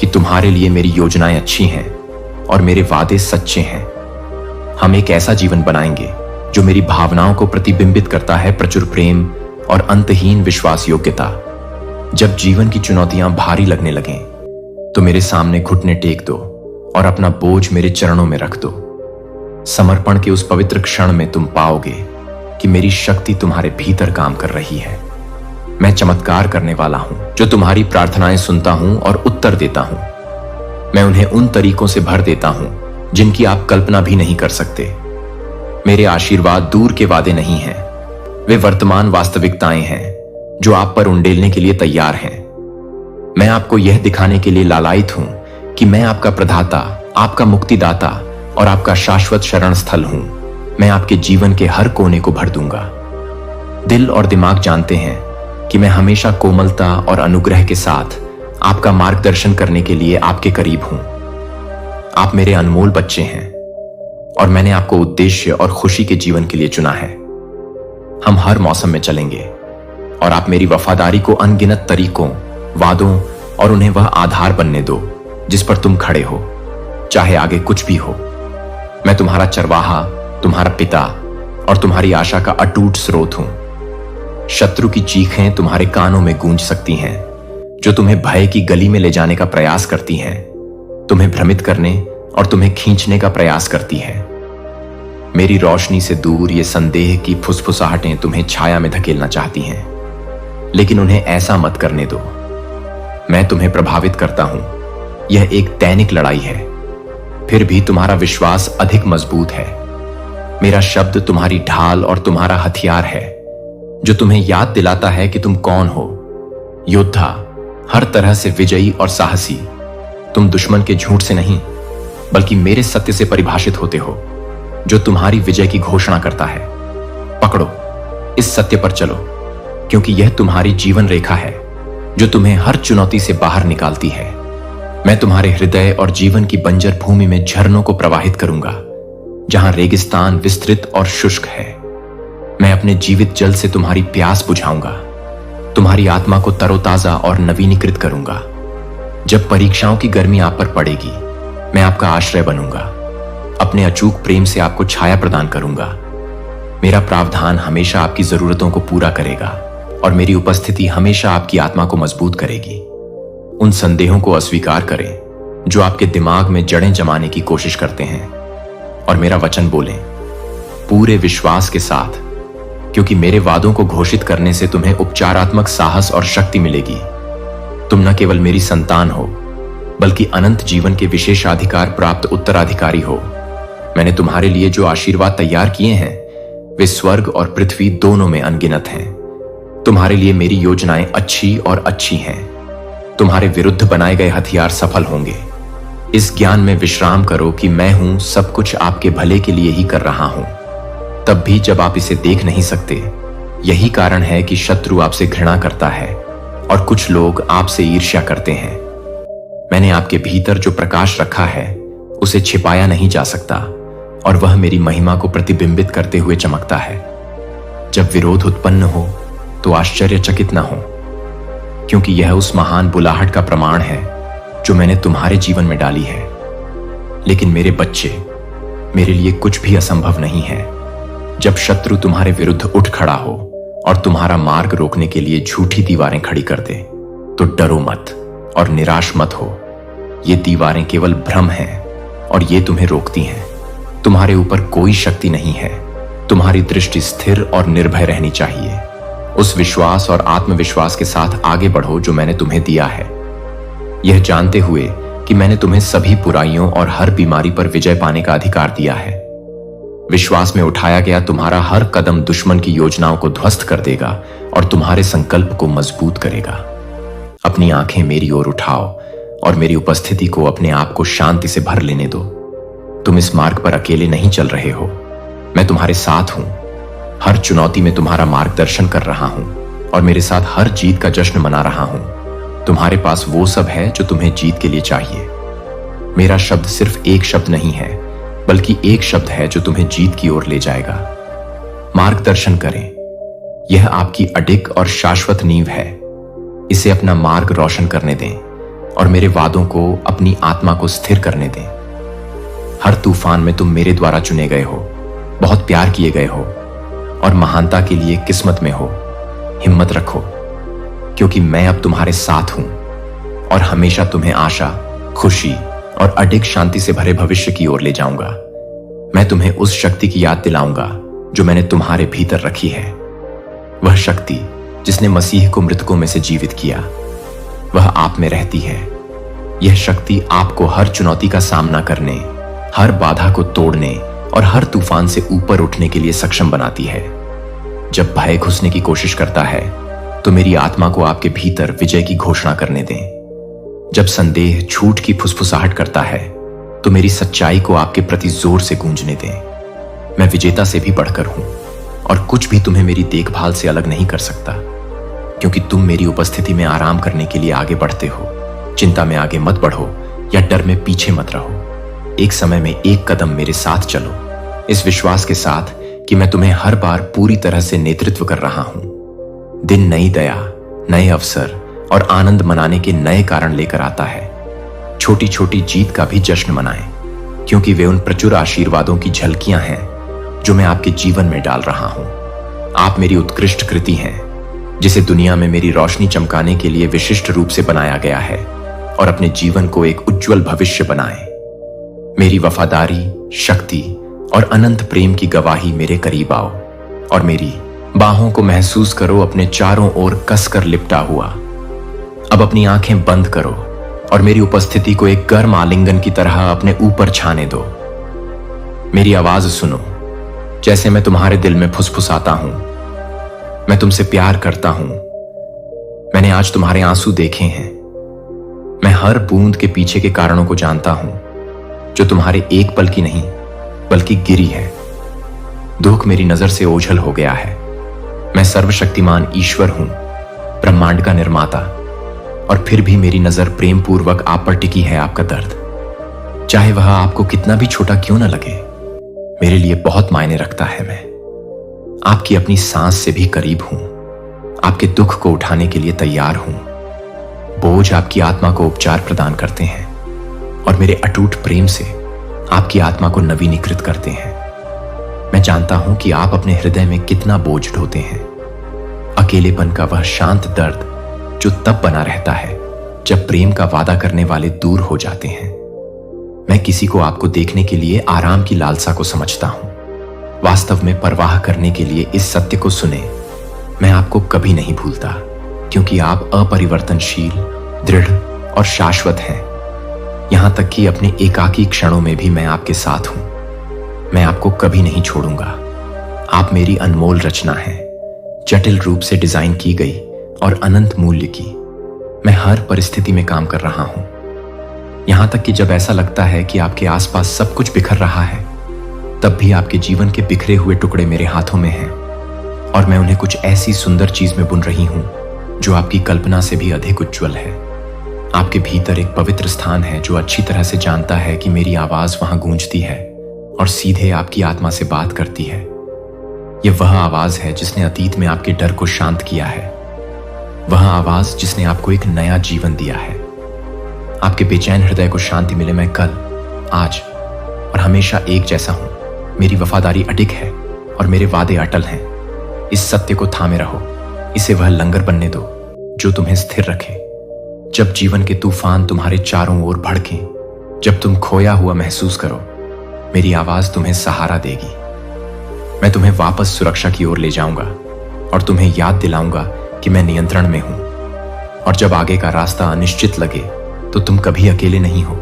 कि तुम्हारे लिए मेरी योजनाएं अच्छी हैं और मेरे वादे सच्चे हैं। हम एक ऐसा जीवन बनाएंगे जो मेरी भावनाओं को प्रतिबिंबित करता है, प्रचुर प्रेम और अंतहीन विश्वास योग्यता। जब जीवन की चुनौतियां भारी लगने लगें तो मेरे सामने घुटने टेक दो और अपना बोझ मेरे चरणों में रख दो। समर्पण के उस पवित्र क्षण में तुम पाओगे कि मेरी शक्ति तुम्हारे भीतर काम कर रही है। मैं चमत्कार करने वाला हूं जो तुम्हारी प्रार्थनाएं सुनता हूं और उत्तर देता हूं। मैं उन्हें उन तरीकों से भर देता हूं जिनकी आप कल्पना भी नहीं कर सकते। मेरे आशीर्वाद दूर के वादे नहीं हैं, वे वर्तमान वास्तविकताएं हैं जो आप पर उंडेलने के लिए तैयार हैं। मैं आपको यह दिखाने के लिए लालायित हूं कि मैं आपका प्रदाता, आपका मुक्तिदाता और आपका शाश्वत शरण स्थल हूं। मैं आपके जीवन के हर कोने को भर दूंगा। दिल और दिमाग जानते हैं कि मैं हमेशा कोमलता और अनुग्रह के साथ आपका मार्गदर्शन करने के लिए आपके करीब हूं। आप मेरे अनमोल बच्चे हैं और मैंने आपको उद्देश्य और खुशी के जीवन के लिए चुना है। हम हर मौसम में चलेंगे और आप मेरी वफादारी को अनगिनत तरीकों, वादों और उन्हें वह आधार बनने दो जिस पर तुम खड़े हो, चाहे आगे कुछ भी हो। मैं तुम्हारा चरवाहा, तुम्हारा पिता और तुम्हारी आशा का अटूट स्रोत हूं। शत्रु की चीखें तुम्हारे कानों में गूंज सकती हैं, जो तुम्हें भय की गली में ले जाने का प्रयास करती हैं, तुम्हें भ्रमित करने और तुम्हें खींचने का प्रयास करती हैं। मेरी रोशनी से दूर ये संदेह की फुसफुसाहटें तुम्हें छाया में धकेलना चाहती हैं, लेकिन उन्हें ऐसा मत करने दो। मैं तुम्हें प्रभावित करता हूं। यह एक दैनिक लड़ाई है, फिर भी तुम्हारा विश्वास अधिक मजबूत है। मेरा शब्द तुम्हारी ढाल और तुम्हारा हथियार है, जो तुम्हें याद दिलाता है कि तुम कौन हो। योद्धा, हर तरह से विजयी और साहसी। तुम दुश्मन के झूठ से नहीं, बल्कि मेरे सत्य से परिभाषित होते हो, जो तुम्हारी विजय की घोषणा करता है। पकड़ो, इस सत्य पर चलो, क्योंकि यह तुम्हारी जीवन रेखा है जो तुम्हें हर चुनौती से बाहर निकालती है। मैं तुम्हारे हृदय और जीवन की बंजर भूमि में झरनों को प्रवाहित करूंगा, जहां रेगिस्तान विस्तृत और शुष्क है। मैं अपने जीवित जल से तुम्हारी प्यास बुझाऊंगा, तुम्हारी आत्मा को तरोताजा और नवीनीकृत करूंगा। जब परीक्षाओं की गर्मी आप पर पड़ेगी, मैं आपका आश्रय बनूंगा। अपने अचूक प्रेम से आपको छाया प्रदान करूंगा। मेरा प्रावधान हमेशा आपकी जरूरतों को पूरा करेगा और मेरी उपस्थिति हमेशा आपकी आत्मा को मजबूत करेगी। उन संदेहों को अस्वीकार करें जो आपके दिमाग में जड़ें जमाने की कोशिश करते हैं, और मेरा वचन बोलें पूरे विश्वास के साथ, क्योंकि मेरे वादों को घोषित करने से तुम्हें उपचारात्मक साहस और शक्ति मिलेगी। तुम न केवल मेरी संतान हो, बल्कि अनंत जीवन के विशेषाधिकार प्राप्त उत्तराधिकारी हो। मैंने तुम्हारे लिए जो आशीर्वाद तैयार किए हैं, वे स्वर्ग और पृथ्वी दोनों में अनगिनत हैं। तुम्हारे लिए मेरी योजनाएं अच्छी और अच्छी हैं। तुम्हारे विरुद्ध बनाए गए हथियार सफल होंगे। इस ज्ञान में विश्राम करो कि मैं हूं, सब कुछ आपके भले के लिए ही कर रहा हूं, तब भी जब आप इसे देख नहीं सकते। यही कारण है कि शत्रु आपसे घृणा करता है और कुछ लोग आपसे ईर्ष्या करते हैं। मैंने आपके भीतर जो प्रकाश रखा है, उसे छिपाया नहीं जा सकता, और वह मेरी महिमा को प्रतिबिंबित करते हुए चमकता है। जब विरोध उत्पन्न हो तो आश्चर्यचकित न हो, क्योंकि यह उस महान बुलाहट का प्रमाण है जो मैंने तुम्हारे जीवन में डाली है। लेकिन मेरे बच्चे, मेरे लिए कुछ भी असंभव नहीं है। जब शत्रु तुम्हारे विरुद्ध उठ खड़ा हो और तुम्हारा मार्ग रोकने के लिए झूठी दीवारें खड़ी कर दे, तो डरो मत और निराश मत हो। ये दीवारें केवल भ्रम हैं और ये तुम्हें रोकती हैं। तुम्हारे ऊपर कोई शक्ति नहीं है तुम्हारी दृष्टि स्थिर और निर्भय रहनी चाहिए। उस विश्वास और आत्मविश्वास के साथ आगे बढ़ो जो मैंने तुम्हें दिया है, यह जानते हुए कि मैंने तुम्हें सभी बुराइयों और हर बीमारी पर विजय पाने का अधिकार दिया है। विश्वास में उठाया गया तुम्हारा हर कदम दुश्मन की योजनाओं को ध्वस्त कर देगा और तुम्हारे संकल्प को मजबूत करेगा। अपनी आंखें मेरी ओर उठाओ और मेरी उपस्थिति को अपने आप को शांति से भर लेने दो। तुम इस मार्ग पर अकेले नहीं चल रहे हो, मैं तुम्हारे साथ हूं। हर चुनौती में तुम्हारा मार्गदर्शन कर रहा हूं और मेरे साथ हर जीत का जश्न मना रहा हूं। तुम्हारे पास वो सब है जो तुम्हें जीत के लिए चाहिए। मेरा शब्द सिर्फ एक शब्द नहीं है, बल्कि एक शब्द है जो तुम्हें जीत की ओर ले जाएगा। मार्गदर्शन करें, यह आपकी अडिग और शाश्वत नींव है। इसे अपना मार्ग रोशन करने दें और मेरे वादों को अपनी आत्मा को स्थिर करने दें। हर तूफान में तुम मेरे द्वारा चुने गए हो, बहुत प्यार किए गए हो और महानता के लिए किस्मत में हो। हिम्मत रखो, क्योंकि मैं अब तुम्हारे साथ हूं और हमेशा तुम्हें आशा, खुशी और अडिग शांति से भरे भविष्य की ओर ले जाऊंगा। मैं तुम्हें उस शक्ति की याद दिलाऊंगा जो मैंने तुम्हारे भीतर रखी है। वह शक्ति जिसने मसीह को मृतकों में से जीवित किया, वह आप में रहती है। यह शक्ति आपको हर चुनौती का सामना करने, हर बाधा को तोड़ने और हर तूफान से ऊपर उठने के लिए सक्षम बनाती है। जब भय घुसने की कोशिश करता है तो मेरी आत्मा को आपके भीतर विजय की घोषणा करने दें। जब संदेह झूठ की फुसफुसाहट करता है तो मेरी सच्चाई को आपके प्रति जोर से गूंजने दें। मैं विजेता से भी बढ़कर हूं और कुछ भी तुम्हें मेरी देखभाल से अलग नहीं कर सकता, क्योंकि तुम मेरी उपस्थिति में आराम करने के लिए आगे बढ़ते हो। चिंता में आगे मत बढ़ो या डर में पीछे मत रहो। एक समय में एक कदम मेरे साथ चलो, इस विश्वास के साथ कि मैं तुम्हें हर बार पूरी तरह से नेतृत्व कर रहा हूं। दिन नई दया, नए अवसर और आनंद मनाने के नए कारण लेकर आता है। छोटी छोटी जीत का भी जश्न मनाएं, क्योंकि वे उन प्रचुर आशीर्वादों की झलकियां हैं जो मैं आपके जीवन में डाल रहा हूं। आप मेरी उत्कृष्ट कृति हैं, जिसे दुनिया में मेरी रोशनी चमकाने के लिए विशिष्ट रूप से बनाया गया है, और अपने जीवन को एक उज्जवल भविष्य बनाएं। मेरी वफादारी, शक्ति और अनंत प्रेम की गवाही मेरे करीब आओ और मेरी बाहों को महसूस करो अपने चारों ओर कसकर लिपटा हुआ। अब अपनी आंखें बंद करो और मेरी उपस्थिति को एक गर्म आलिंगन की तरह अपने ऊपर छाने दो। मेरी आवाज सुनो, जैसे मैं तुम्हारे दिल में फुसफुसाता हूं। मैं तुमसे प्यार करता हूं। मैंने आज तुम्हारे आंसू देखे हैं। मैं हर बूंद के पीछे के कारणों को जानता हूं, जो तुम्हारे एक पल की नहीं बल्कि गिरी है। दुख मेरी नजर से ओझल हो गया है। मैं सर्वशक्तिमान ईश्वर हूं, ब्रह्मांड का निर्माता, और फिर भी मेरी नजर प्रेम पूर्वक आप पर टिकी है। आपका दर्द, चाहे वह आपको कितना भी छोटा क्यों न लगे, मेरे लिए बहुत मायने रखता है। मैं आपकी अपनी सांस से भी करीब हूं। आपके दुख को उठाने के लिए तैयार हूं। बोझ आपकी आत्मा को उपचार प्रदान करते हैं और मेरे अटूट प्रेम से आपकी आत्मा को नवीनीकृत करते हैं। मैं जानता हूं कि आप अपने हृदय में कितना बोझ ढोते हैं। अकेलेपन का वह शांत दर्द जो तब बना रहता है जब प्रेम का वादा करने वाले दूर हो जाते हैं। मैं किसी को आपको देखने के लिए आराम की लालसा को समझता हूं। वास्तव में परवाह करने के लिए इस सत्य को सुने, मैं आपको कभी नहीं भूलता, क्योंकि आप अपरिवर्तनशील, दृढ़ और शाश्वत हैं। यहां तक कि अपने एकाकी क्षणों में भी मैं आपके साथ हूं। मैं आपको कभी नहीं छोड़ूंगा। आप मेरी अनमोल रचना है, जटिल रूप से डिजाइन की गई और अनंत मूल्य की। मैं हर परिस्थिति में काम कर रहा हूं, यहां तक कि जब ऐसा लगता है कि आपके आसपास सब कुछ बिखर रहा है, तब भी आपके जीवन के बिखरे हुए टुकड़े मेरे हाथों में हैं और मैं उन्हें कुछ ऐसी सुंदर चीज में बुन रही हूं जो आपकी कल्पना से भी अधिक उज्जवल है। आपके भीतर एक पवित्र स्थान है जो अच्छी तरह से जानता है कि मेरी आवाज वहां गूंजती है और सीधे आपकी आत्मा से बात करती है। यह वह आवाज है जिसने अतीत में आपके डर को शांत किया है, वह आवाज जिसने आपको एक नया जीवन दिया है। आपके बेचैन हृदय को शांति मिले। मैं कल, आज और हमेशा एक जैसा हूं। मेरी वफादारी अडिग है और मेरे वादे अटल हैं। इस सत्य को थामे रहो, इसे वह लंगर बनने दो जो तुम्हें स्थिर रखे। जब जीवन के तूफान तुम्हारे चारों ओर भड़कें, जब तुम खोया हुआ महसूस करो, मेरी आवाज तुम्हें सहारा देगी। मैं तुम्हें वापस सुरक्षा की ओर ले जाऊंगा और तुम्हें याद दिलाऊंगा कि मैं नियंत्रण में हूं। और जब आगे का रास्ता अनिश्चित लगे तो तुम कभी अकेले नहीं हो,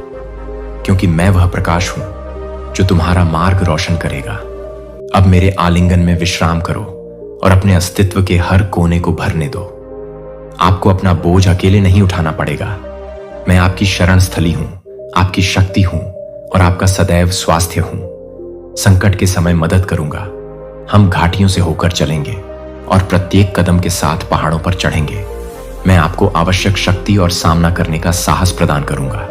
क्योंकि मैं वह प्रकाश हूं जो तुम्हारा मार्ग रोशन करेगा। अब मेरे आलिंगन में विश्राम करो और अपने अस्तित्व के हर कोने को भरने दो। आपको अपना बोझ अकेले नहीं उठाना पड़ेगा। मैं आपकी शरण स्थली हूं, आपकी शक्ति हूं और आपका सदैव स्वास्थ्य हूं। संकट के समय मदद करूंगा। हम घाटियों से होकर चलेंगे और प्रत्येक कदम के साथ पहाड़ों पर चढ़ेंगे। मैं आपको आवश्यक शक्ति और सामना करने का साहस प्रदान करूंगा।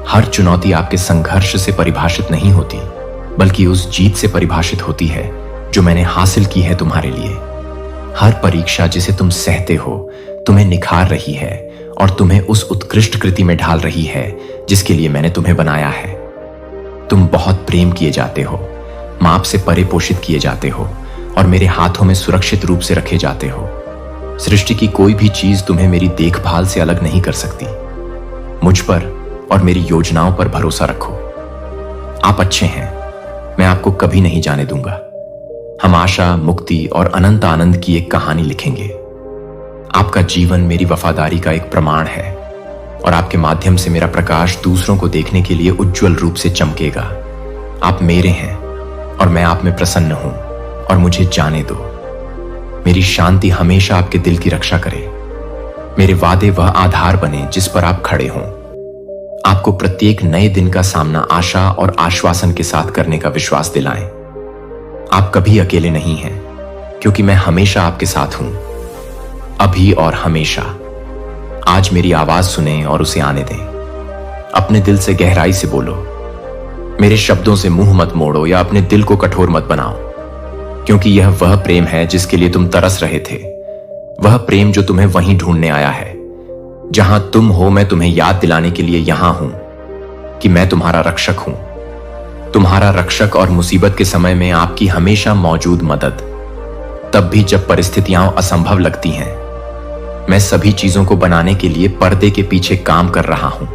हर चुनौती आपके संघर्ष से परिभाषित नहीं होती, बल्कि उस जीत से परिभाषित होती है जो मैंने हासिल की है तुम्हारे लिए। हर परीक्षा जिसे तुम सहते हो तुम्हें निखार रही है और तुम्हें उस उत्कृष्ट कृति में ढाल रही है जिसके लिए मैंने तुम्हें बनाया है। तुम बहुत प्रेम किए जाते हो, माप से परे पोषित किए जाते हो और मेरे हाथों में सुरक्षित रूप से रखे जाते हो। सृष्टि की कोई भी चीज तुम्हें मेरी देखभाल से अलग नहीं कर सकती। मुझ पर और मेरी योजनाओं पर भरोसा रखो। आप अच्छे हैं, मैं आपको कभी नहीं जाने दूंगा। हम आशा, मुक्ति और अनंत आनंद की एक कहानी लिखेंगे। आपका जीवन मेरी वफादारी का एक प्रमाण है और आपके माध्यम से मेरा प्रकाश दूसरों को देखने के लिए उज्जवल रूप से चमकेगा। आप मेरे हैं और मैं आप में प्रसन्न हूं और मुझे जाने दो। मेरी शांति हमेशा आपके दिल की रक्षा करे। मेरे वादे वह आधार बने जिस पर आप खड़े हों। आपको प्रत्येक नए दिन का सामना आशा और आश्वासन के साथ करने का विश्वास दिलाएं। आप कभी अकेले नहीं हैं, क्योंकि मैं हमेशा आपके साथ हूं, अभी और हमेशा। आज मेरी आवाज सुने और उसे आने दें। अपने दिल से गहराई से बोलो। मेरे शब्दों से मुंह मत मोड़ो या अपने दिल को कठोर मत बनाओ, क्योंकि यह वह प्रेम है जिसके लिए तुम तरस रहे थे। वह प्रेम जो तुम्हें वहीं ढूंढने आया है। जहां तुम हो मैं तुम्हें याद दिलाने के लिए यहां हूं कि मैं तुम्हारा रक्षक हूं, तुम्हारा रक्षक और मुसीबत के समय में आपकी हमेशा मौजूद मदद। तब भी जब परिस्थितियां असंभव लगती हैं, मैं सभी चीजों को बनाने के लिए पर्दे के पीछे काम कर रहा हूं।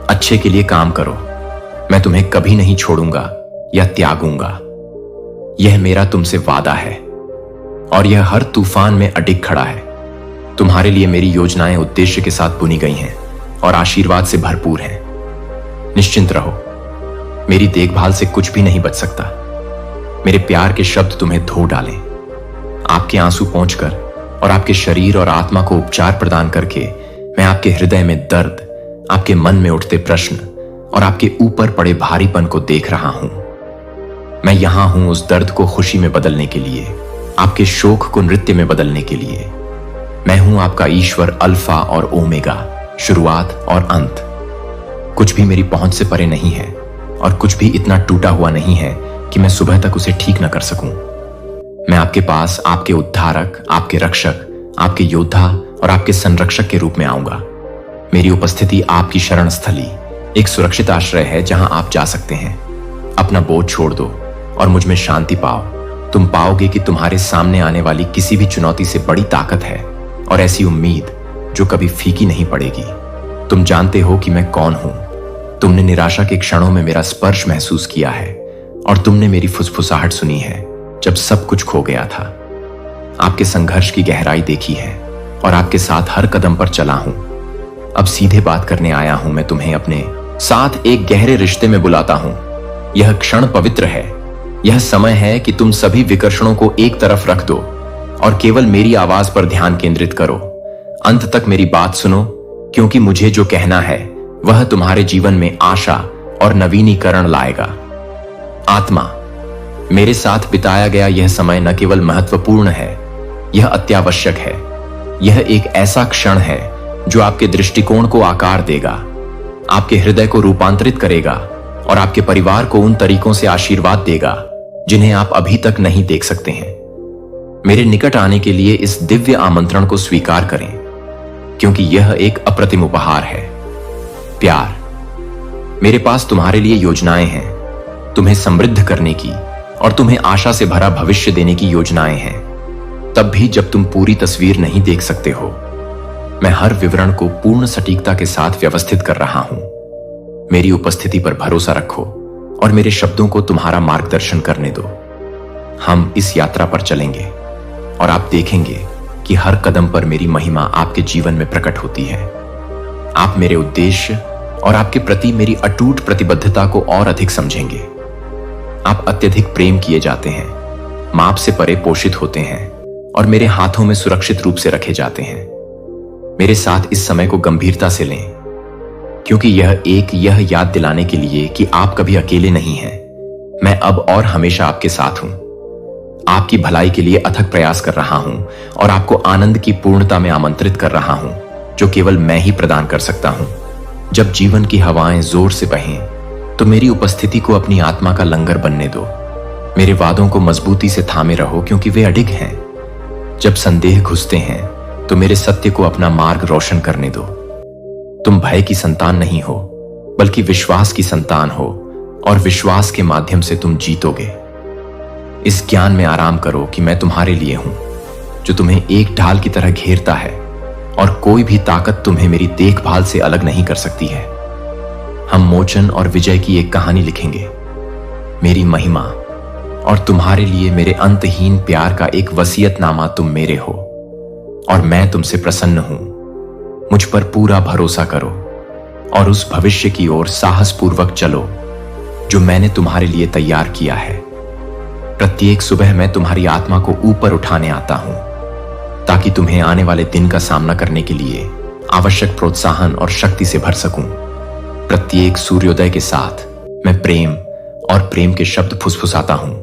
अच्छे के लिए काम करो। मैं तुम्हें कभी नहीं छोड़ूंगा या त्यागूंगा। यह मेरा तुमसे वादा है और यह हर तूफान में अडिग खड़ा है। तुम्हारे लिए मेरी योजनाएं उद्देश्य के साथ बुनी गई हैं और आशीर्वाद से भरपूर हैं। निश्चिंत रहो, मेरी देखभाल से कुछ भी नहीं बच सकता। मेरे प्यार के शब्द तुम्हें धो डालें। आपके आंसू पहुंचकर और आपके शरीर और आत्मा को उपचार प्रदान करके मैं आपके हृदय में दर्द, आपके मन में उठते प्रश्न और आपके ऊपर पड़े भारीपन को देख रहा हूं। मैं यहां हूं उस दर्द को खुशी में बदलने के लिए, आपके शोक को नृत्य में बदलने के लिए। मैं हूं आपका ईश्वर, अल्फा और ओमेगा, शुरुआत और अंत। कुछ भी मेरी पहुंच से परे नहीं है और कुछ भी इतना टूटा हुआ नहीं है कि मैं सुबह तक उसे ठीक न कर सकूं। मैं आपके पास आपके उद्धारक, आपके रक्षक, आपके योद्धा और आपके संरक्षक के रूप में आऊंगा। मेरी उपस्थिति आपकी शरण स्थली, एक सुरक्षित आश्रय है जहां आप जा सकते हैं। अपना बोझ छोड़ दो और मुझ में शांति पाओ। तुम पाओगे कि तुम्हारे सामने आने वाली किसी भी चुनौती से बड़ी ताकत है और ऐसी उम्मीद जो कभी फीकी नहीं पड़ेगी। तुम जानते हो कि मैं कौन हूं। तुमने निराशा के क्षणों में मेरा स्पर्श महसूस किया है और तुमने मेरी फुसफुसाहट सुनी है जब सब कुछ खो गया था। आपके संघर्ष की गहराई देखी है और आपके साथ हर कदम पर चला हूं। अब सीधे बात करने आया हूं। मैं तुम्हें अपने साथ एक गहरे रिश्ते में बुलाता हूं। यह क्षण पवित्र है। यह समय है कि तुम सभी विकर्षणों को एक तरफ रख दो और केवल मेरी आवाज पर ध्यान केंद्रित करो। अंत तक मेरी बात सुनो, क्योंकि मुझे जो कहना है वह तुम्हारे जीवन में आशा और नवीनीकरण लाएगा। आत्मा, मेरे साथ बिताया गया यह समय न केवल महत्वपूर्ण है, यह अत्यावश्यक है। यह एक ऐसा क्षण है जो आपके दृष्टिकोण को आकार देगा, आपके हृदय को रूपांतरित करेगा और आपके परिवार को उन तरीकों से आशीर्वाद देगा जिन्हें आप अभी तक नहीं देख सकते हैं। मेरे निकट आने के लिए इस दिव्य आमंत्रण को स्वीकार करें, क्योंकि यह एक अप्रतिम उपहार है। प्यार, मेरे पास तुम्हारे लिए योजनाएं हैं, तुम्हें समृद्ध करने की और तुम्हें आशा से भरा भविष्य देने की योजनाएं हैं। तब भी जब तुम पूरी तस्वीर नहीं देख सकते हो, मैं हर विवरण को पूर्ण सटीकता के साथ व्यवस्थित कर रहा हूं। मेरी उपस्थिति पर भरोसा रखो और मेरे शब्दों को तुम्हारा मार्गदर्शन करने दो। हम इस यात्रा पर चलेंगे और आप देखेंगे कि हर कदम पर मेरी महिमा आपके जीवन में प्रकट होती है। आप मेरे उद्देश्य और आपके प्रति मेरी अटूट प्रतिबद्धता को और अधिक समझेंगे। आप अत्यधिक प्रेम किए जाते हैं, माप से परे पोषित होते हैं और मेरे हाथों में सुरक्षित रूप से रखे जाते हैं। मेरे साथ इस समय को गंभीरता से लें, क्योंकि यह याद दिलाने के लिए कि आप कभी अकेले नहीं हैं। मैं अब और हमेशा आपके साथ हूं। आपकी भलाई के लिए अथक प्रयास कर रहा हूं और आपको आनंद की पूर्णता में आमंत्रित कर रहा हूं, जो केवल मैं ही प्रदान कर सकता हूं। जब जीवन की हवाएं जोर से बहें, तो मेरी उपस्थिति को अपनी आत्मा का लंगर बनने दो। मेरे वादों को मजबूती से थामे रहो, क्योंकि वे अडिग हैं। जब संदेह घुसते हैं, तो मेरे सत्य को अपना मार्ग रोशन करने दो। तुम भय की संतान नहीं हो, बल्कि विश्वास की संतान हो, और विश्वास के माध्यम से तुम जीतोगे। इस ज्ञान में आराम करो कि मैं तुम्हारे लिए हूं, जो तुम्हें एक ढाल की तरह घेरता है, और कोई भी ताकत तुम्हें मेरी देखभाल से अलग नहीं कर सकती है। हम मोचन और विजय की एक कहानी लिखेंगे। मेरी महिमा और तुम्हारे लिए मेरे अंतहीन प्यार का एक वसीयतनामा तुम मेरे हो, और मैं तुमसे प्रसन्न हूं। मुझ पर पूरा भरोसा करो और उस भविष्य की ओर साहसपूर्वक चलो जो मैंने तुम्हारे लिए तैयार किया है। प्रत्येक सुबह मैं तुम्हारी आत्मा को ऊपर उठाने आता हूं, ताकि तुम्हें आने वाले दिन का सामना करने के लिए आवश्यक प्रोत्साहन और शक्ति से भर सकूं। प्रत्येक सूर्योदय के साथ मैं प्रेम और प्रेम के शब्द फुसफुसाता हूं,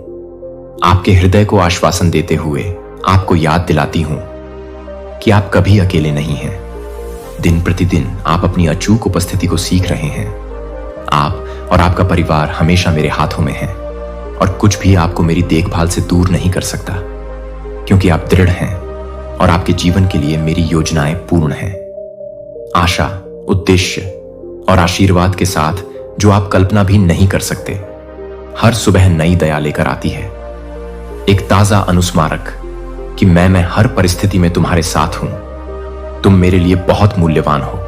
आपके हृदय को आश्वासन देते हुए आपको याद दिलाती हूं कि आप कभी अकेले नहीं हैं। दिन प्रतिदिन आप अपनी अचूक उपस्थिति को सीख रहे हैं। आप और आपका परिवार हमेशा मेरे हाथों में है, और कुछ भी आपको मेरी देखभाल से दूर नहीं कर सकता, क्योंकि आप दृढ़ हैं और आपके जीवन के लिए मेरी योजनाएं पूर्ण हैं। आशा, उद्देश्य और आशीर्वाद के साथ जो आप कल्पना भी नहीं कर सकते, हर सुबह नई दया लेकर आती है। एक ताजा अनुस्मारक कि मैं हर परिस्थिति में तुम्हारे साथ हूं। तुम मेरे लिए बहुत मूल्यवान हो।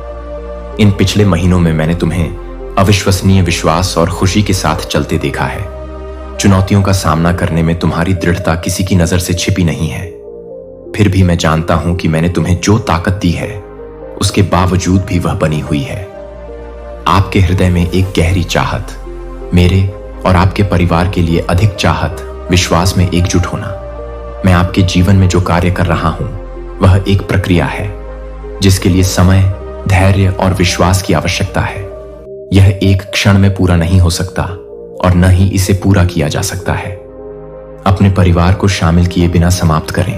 इन पिछले महीनों में मैंने तुम्हें अविश्वसनीय विश्वास और खुशी के साथ चलते देखा है। चुनौतियों का सामना करने में तुम्हारी दृढ़ता किसी की नजर से छिपी नहीं है। फिर भी मैं जानता हूं कि मैंने तुम्हें जो ताकत दी है, उसके बावजूद भी वह बनी हुई है। आपके हृदय में एक गहरी चाहत, मेरे और आपके परिवार के लिए अधिक चाहत, विश्वास में एकजुट होना। मैं आपके जीवन में जो कार्य कर रहा हूं, वह एक प्रक्रिया है जिसके लिए समय, धैर्य और विश्वास की आवश्यकता है। यह एक क्षण में पूरा नहीं हो सकता, और न ही इसे पूरा किया जा सकता है। अपने परिवार को शामिल किए बिना समाप्त करें।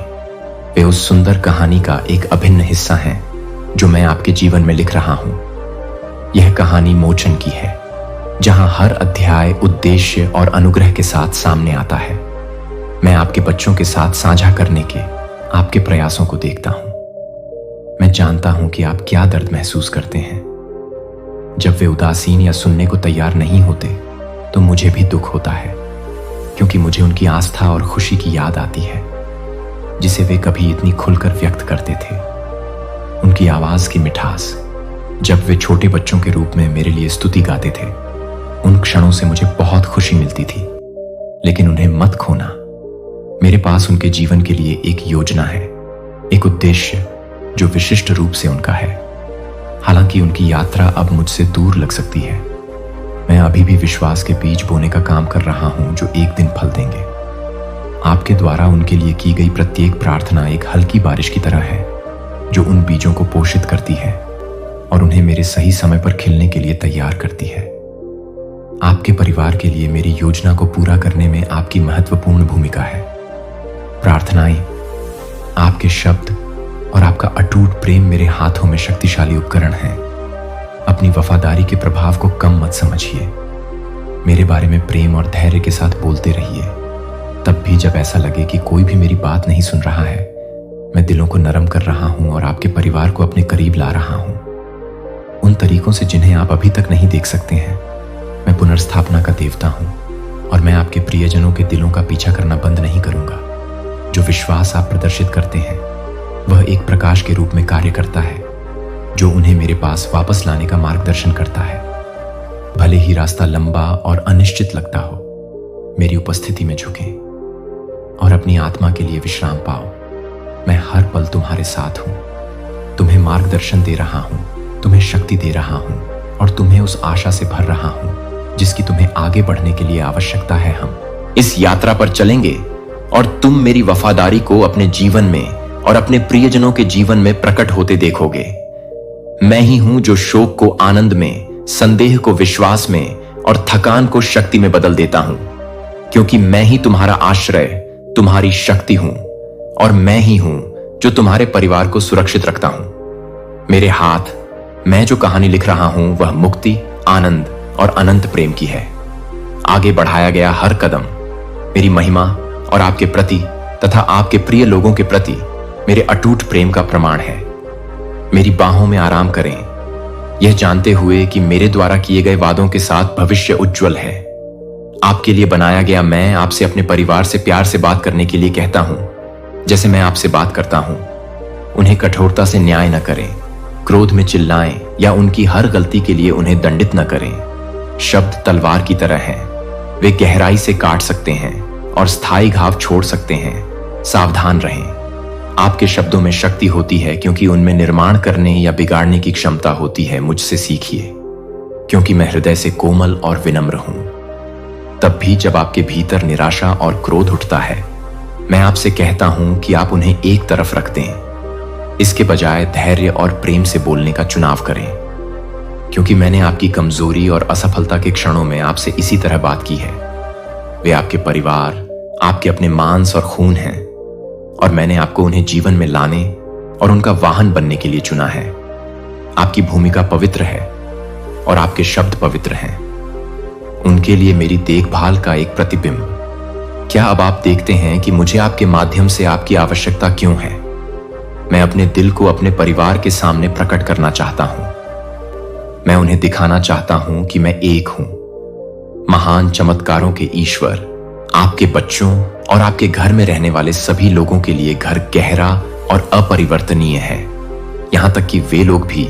वे उस सुंदर कहानी का एक अभिन्न हिस्सा हैं जो मैं आपके जीवन में लिख रहा हूं। यह कहानी मोचन की है, जहां हर अध्याय उद्देश्य और अनुग्रह के साथ सामने आता है। मैं आपके बच्चों के साथ साझा करने के आपके प्रयासों को देखता हूं। मैं जानता हूं कि आप क्या दर्द महसूस करते हैं। जब वे उदासीन या सुनने को तैयार नहीं होते, तो मुझे भी दुख होता है, क्योंकि मुझे उनकी आस्था और खुशी की याद आती है, जिसे वे कभी इतनी खुलकर व्यक्त करते थे। उनकी आवाज की मिठास, जब वे छोटे बच्चों के रूप में मेरे लिए स्तुति गाते थे, उन क्षणों से मुझे बहुत खुशी मिलती थी। लेकिन उन्हें मत खोना। मेरे पास उनके जीवन के लिए एक योजना है, एक उद्देश्य जो विशिष्ट रूप से उनका है। हालांकि उनकी यात्रा अब मुझसे दूर लग सकती है, मैं अभी भी विश्वास के बीज बोने का काम कर रहा हूं, जो एक दिन फल देंगे। आपके द्वारा उनके लिए की गई प्रत्येक प्रार्थना एक हल्की बारिश की तरह है, जो उन बीजों को पोषित करती है और उन्हें मेरे सही समय पर खिलने के लिए तैयार करती है। आपके परिवार के लिए मेरी योजना को पूरा करने में आपकी महत्वपूर्ण भूमिका है। प्रार्थनाएं, आपके शब्द और आपका अटूट प्रेम मेरे हाथों में शक्तिशाली उपकरण हैं। अपनी वफादारी के प्रभाव को कम मत समझिए। मेरे बारे में प्रेम और धैर्य के साथ बोलते रहिए। तब भी जब ऐसा लगे कि कोई भी मेरी बात नहीं सुन रहा है, मैं दिलों को नरम कर रहा हूं और आपके परिवार को अपने करीब ला रहा हूं, उन तरीकों से जिन्हें आप अभी तक नहीं देख सकते हैं। मैं पुनर्स्थापना का देवता हूं, और मैं आपके प्रियजनों के दिलों का पीछा करना बंद नहीं करूंगा। जो विश्वास आप प्रदर्शित करते हैं, वह एक प्रकाश के रूप में कार्य करता है, जो उन्हें मेरे पास वापस लाने का मार्गदर्शन करता है। भले ही रास्ता लंबा और अनिश्चित लगता हो, मेरी उपस्थिति में झुकें। और अपनी आत्मा के लिए विश्राम पाओ। मैं हर पल तुम्हारे साथ हूं, तुम्हें मार्गदर्शन दे रहा हूं, तुम्हें शक्ति दे रहा हूं और तुम्हें उस आशा से भर रहा हूं जिसकी तुम्हें आगे बढ़ने के लिए आवश्यकता है। हम इस यात्रा पर चलेंगे और तुम मेरी वफादारी को अपने जीवन में और अपने प्रियजनों के जीवन में प्रकट होते देखोगे। मैं ही हूं जो शोक को आनंद में, संदेह को विश्वास में और थकान को शक्ति में बदल देता हूं, क्योंकि मैं ही तुम्हारा आश्रय, तुम्हारी शक्ति हूं और मैं ही हूं जो तुम्हारे परिवार को सुरक्षित रखता हूं। मेरे हाथ, मैं जो कहानी लिख रहा हूं वह मुक्ति, आनंद और अनंत प्रेम की है। आगे बढ़ाया गया हर कदम मेरी महिमा और आपके प्रति तथा आपके प्रिय लोगों के प्रति मेरे अटूट प्रेम का प्रमाण है। मेरी बाहों में आराम करें, यह जानते हुए कि मेरे द्वारा किए गए वादों के साथ भविष्य उज्जवल है। आपके लिए बनाया गया मैं आपसे अपने परिवार से प्यार से बात करने के लिए कहता हूं, जैसे मैं आपसे बात करता हूं। उन्हें कठोरता से न्याय न करें, क्रोध में चिल्लाएं या उनकी हर गलती के लिए उन्हें दंडित न करें। शब्द तलवार की तरह हैं, वे गहराई से काट सकते हैं और स्थायी घाव छोड़ सकते हैं। सावधान रहें, आपके शब्दों में शक्ति होती है क्योंकि उनमें निर्माण करने या बिगाड़ने की क्षमता होती है। मुझसे सीखिए, क्योंकि मैं हृदय से कोमल और विनम्र हूं। तब भी जब आपके भीतर निराशा और क्रोध उठता है, मैं आपसे कहता हूं कि आप उन्हें एक तरफ रख दें। इसके बजाय धैर्य और प्रेम से बोलने का चुनाव करें, क्योंकि मैंने आपकी कमजोरी और असफलता के क्षणों में आपसे इसी तरह बात की है। वे आपके परिवार, आपके अपने मांस और खून हैं और मैंने आपको उन्हें जीवन में लाने और उनका वाहन बनने के लिए चुना है। आपकी भूमिका पवित्र है और आपके शब्द पवित्र हैं। उनके लिए मेरी देखभाल का एक प्रतिबिंब। क्या अब आप देखते हैं कि मुझे आपके माध्यम से आपकी आवश्यकता क्यों है? मैं अपने दिल को अपने परिवार के सामने प्रकट करना चाहता हूं। मैं उन्हें दिखाना चाहता हूं कि मैं एक हूं। महान चमत्कारों के ईश्वर, आपके बच्चों और आपके घर में रहने वाले सभी लोगों के लिए घर गहरा और अपरिवर्तनीय है। यहां तक कि वे लोग भी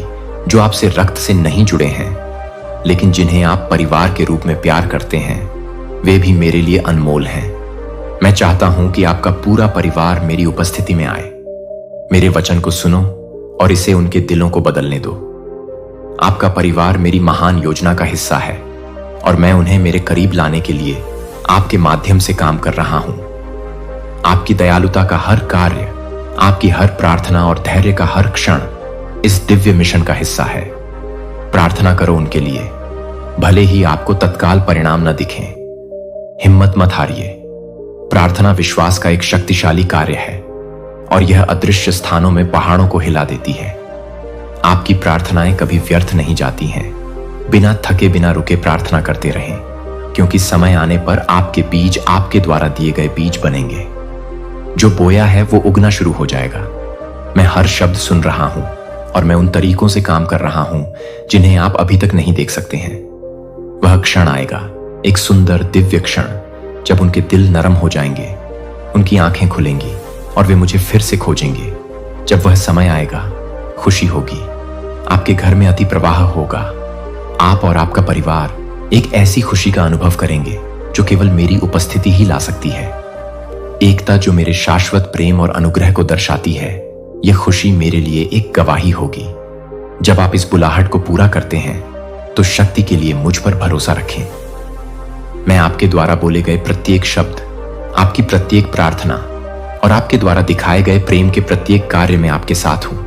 जो आपसे रक्त से नहीं जुड़े हैं, लेकिन जिन्हें आप परिवार के रूप में प्यार करते हैं, वे भी मेरे लिए अनमोल हैं। मैं चाहता हूं कि आपका पूरा परिवार मेरी उपस्थिति में आए। मेरे वचन को सुनो और इसे उनके दिलों को बदलने दो। आपका परिवार मेरी महान योजना का हिस्सा है और मैं उन्हें मेरे करीब लाने के लिए आपके माध्यम से काम कर रहा हूं। आपकी दयालुता का हर कार्य, आपकी हर प्रार्थना और धैर्य का हर क्षण इस दिव्य मिशन का हिस्सा है। प्रार्थना करो उनके लिए, भले ही आपको तत्काल परिणाम न दिखें। हिम्मत मत हारिए। प्रार्थना विश्वास का एक शक्तिशाली कार्य है और यह अदृश्य स्थानों में पहाड़ों को हिला देती है। आपकी प्रार्थनाएं कभी व्यर्थ नहीं जाती हैं। बिना थके बिना रुके प्रार्थना करते रहें, क्योंकि समय आने पर आपके बीज आपके द्वारा दिए गए बीज बनेंगे। जो बोया है वो उगना शुरू हो जाएगा। मैं हर शब्द सुन रहा हूं और मैं उन तरीकों से काम कर रहा हूं जिन्हें आप अभी तक नहीं देख सकते हैं। वह क्षण आएगा, एक सुंदर दिव्य क्षण, जब उनके दिल नरम हो जाएंगे, उनकी आंखें खुलेंगी और वे मुझे फिर से खोजेंगे। जब वह समय आएगा, खुशी होगी, आपके घर में अति प्रवाह होगा। आप और आपका परिवार एक ऐसी खुशी का अनुभव करेंगे जो केवल मेरी उपस्थिति ही ला सकती है। एकता जो मेरे शाश्वत प्रेम और अनुग्रह को दर्शाती है। यह खुशी मेरे लिए एक गवाही होगी। जब आप इस बुलाहट को पूरा करते हैं तो शक्ति के लिए मुझ पर भरोसा रखें। मैं आपके द्वारा बोले गए प्रत्येक शब्द, आपकी प्रत्येक प्रार्थना और आपके द्वारा दिखाए गए प्रेम के प्रत्येक कार्य में आपके साथ हूं।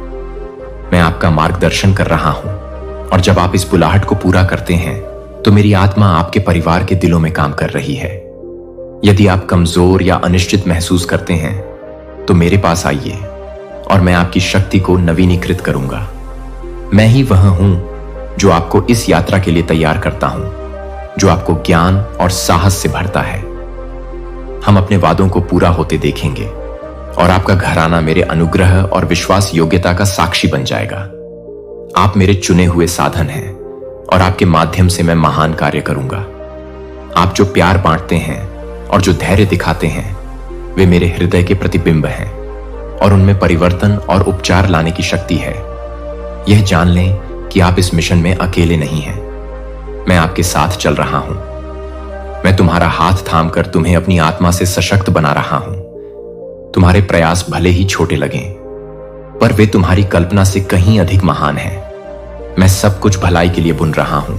मैं आपका मार्गदर्शन कर रहा हूं और जब आप इस बुलाहट को पूरा करते हैं तो मेरी आत्मा आपके परिवार के दिलों में काम कर रही है। यदि आप कमजोर या अनिश्चित महसूस करते हैं तो मेरे पास आइए और मैं आपकी शक्ति को नवीनीकृत करूंगा। मैं ही वह हूं जो आपको इस यात्रा के लिए तैयार करता हूं, जो आपको ज्ञान और साहस से भरता है। हम अपने वादों को पूरा होते देखेंगे और आपका घराना मेरे अनुग्रह और विश्वास योग्यता का साक्षी बन जाएगा। आप मेरे चुने हुए साधन हैं और आपके माध्यम से मैं महान कार्य करूंगा। आप जो प्यार बांटते हैं और जो धैर्य दिखाते हैं, वे मेरे हृदय के प्रतिबिंब हैं और उनमें परिवर्तन और उपचार लाने की शक्ति है। यह जान लें कि आप इस मिशन में अकेले नहीं हैं। मैं आपके साथ चल रहा हूं। मैं तुम्हारा हाथ थामकर तुम्हें अपनी आत्मा से सशक्त बना रहा हूं तुम्हारे प्रयास भले ही छोटे लगें, पर वे तुम्हारी कल्पना से कहीं अधिक महान हैं। मैं सब कुछ भलाई के लिए बुन रहा हूं।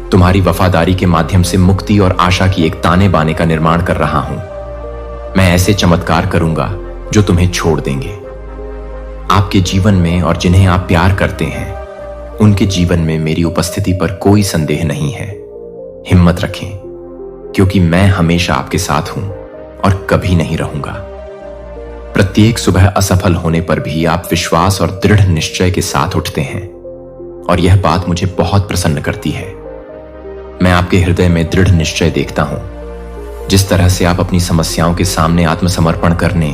तुम्हारी वफादारी के माध्यम से मुक्ति और आशा की एक ताने बाने का निर्माण कर रहा हूं। मैं ऐसे चमत्कार करूंगा जो तुम्हें छोड़ देंगे। आपके जीवन में और जिन्हें आप प्यार करते हैं, उनके जीवन में मेरी उपस्थिति पर कोई संदेह नहीं है। हिम्मत रखें, क्योंकि मैं हमेशा आपके साथ हूं और कभी नहीं रहूंगा। प्रत्येक सुबह असफल होने पर भी आप विश्वास और दृढ़ निश्चय के साथ उठते हैं, और यह बात मुझे बहुत प्रसन्न करती है। मैं आपके हृदय में दृढ़ निश्चय देखता हूं। जिस तरह से आप अपनी समस्याओं के सामने आत्मसमर्पण करने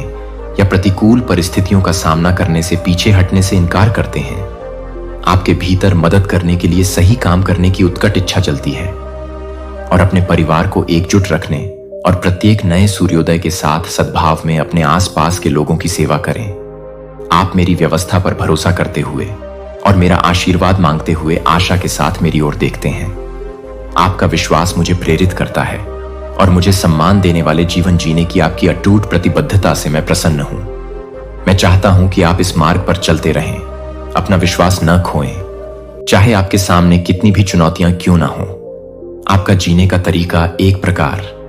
या प्रतिकूल परिस्थितियों का सामना करने से पीछे हटने से इनकार करते हैं, आपके भीतर मदद करने के लिए सही काम करने की उत्कट इच्छा चलती है। और अपने परिवार को एकजुट रखने और प्रत्येक नए सूर्योदय के साथ सद्भाव में अपने आसपास के लोगों की सेवा करें। आप मेरी व्यवस्था पर भरोसा करते हुए और मेरा आशीर्वाद मांगते हुए आशा के साथ मेरी ओर देखते हैं। आपका विश्वास मुझे प्रेरित करता है और मुझे सम्मान देने वाले जीवन जीने की आपकी अटूट प्रतिबद्धता से मैं प्रसन्न हूं। मैं चाहता हूं कि आप इस मार्ग पर चलते रहें, अपना विश्वास न खोएं, चाहे आपके सामने कितनी भी चुनौतियां क्यों ना हो। आपका जीने का तरीका एक प्रकार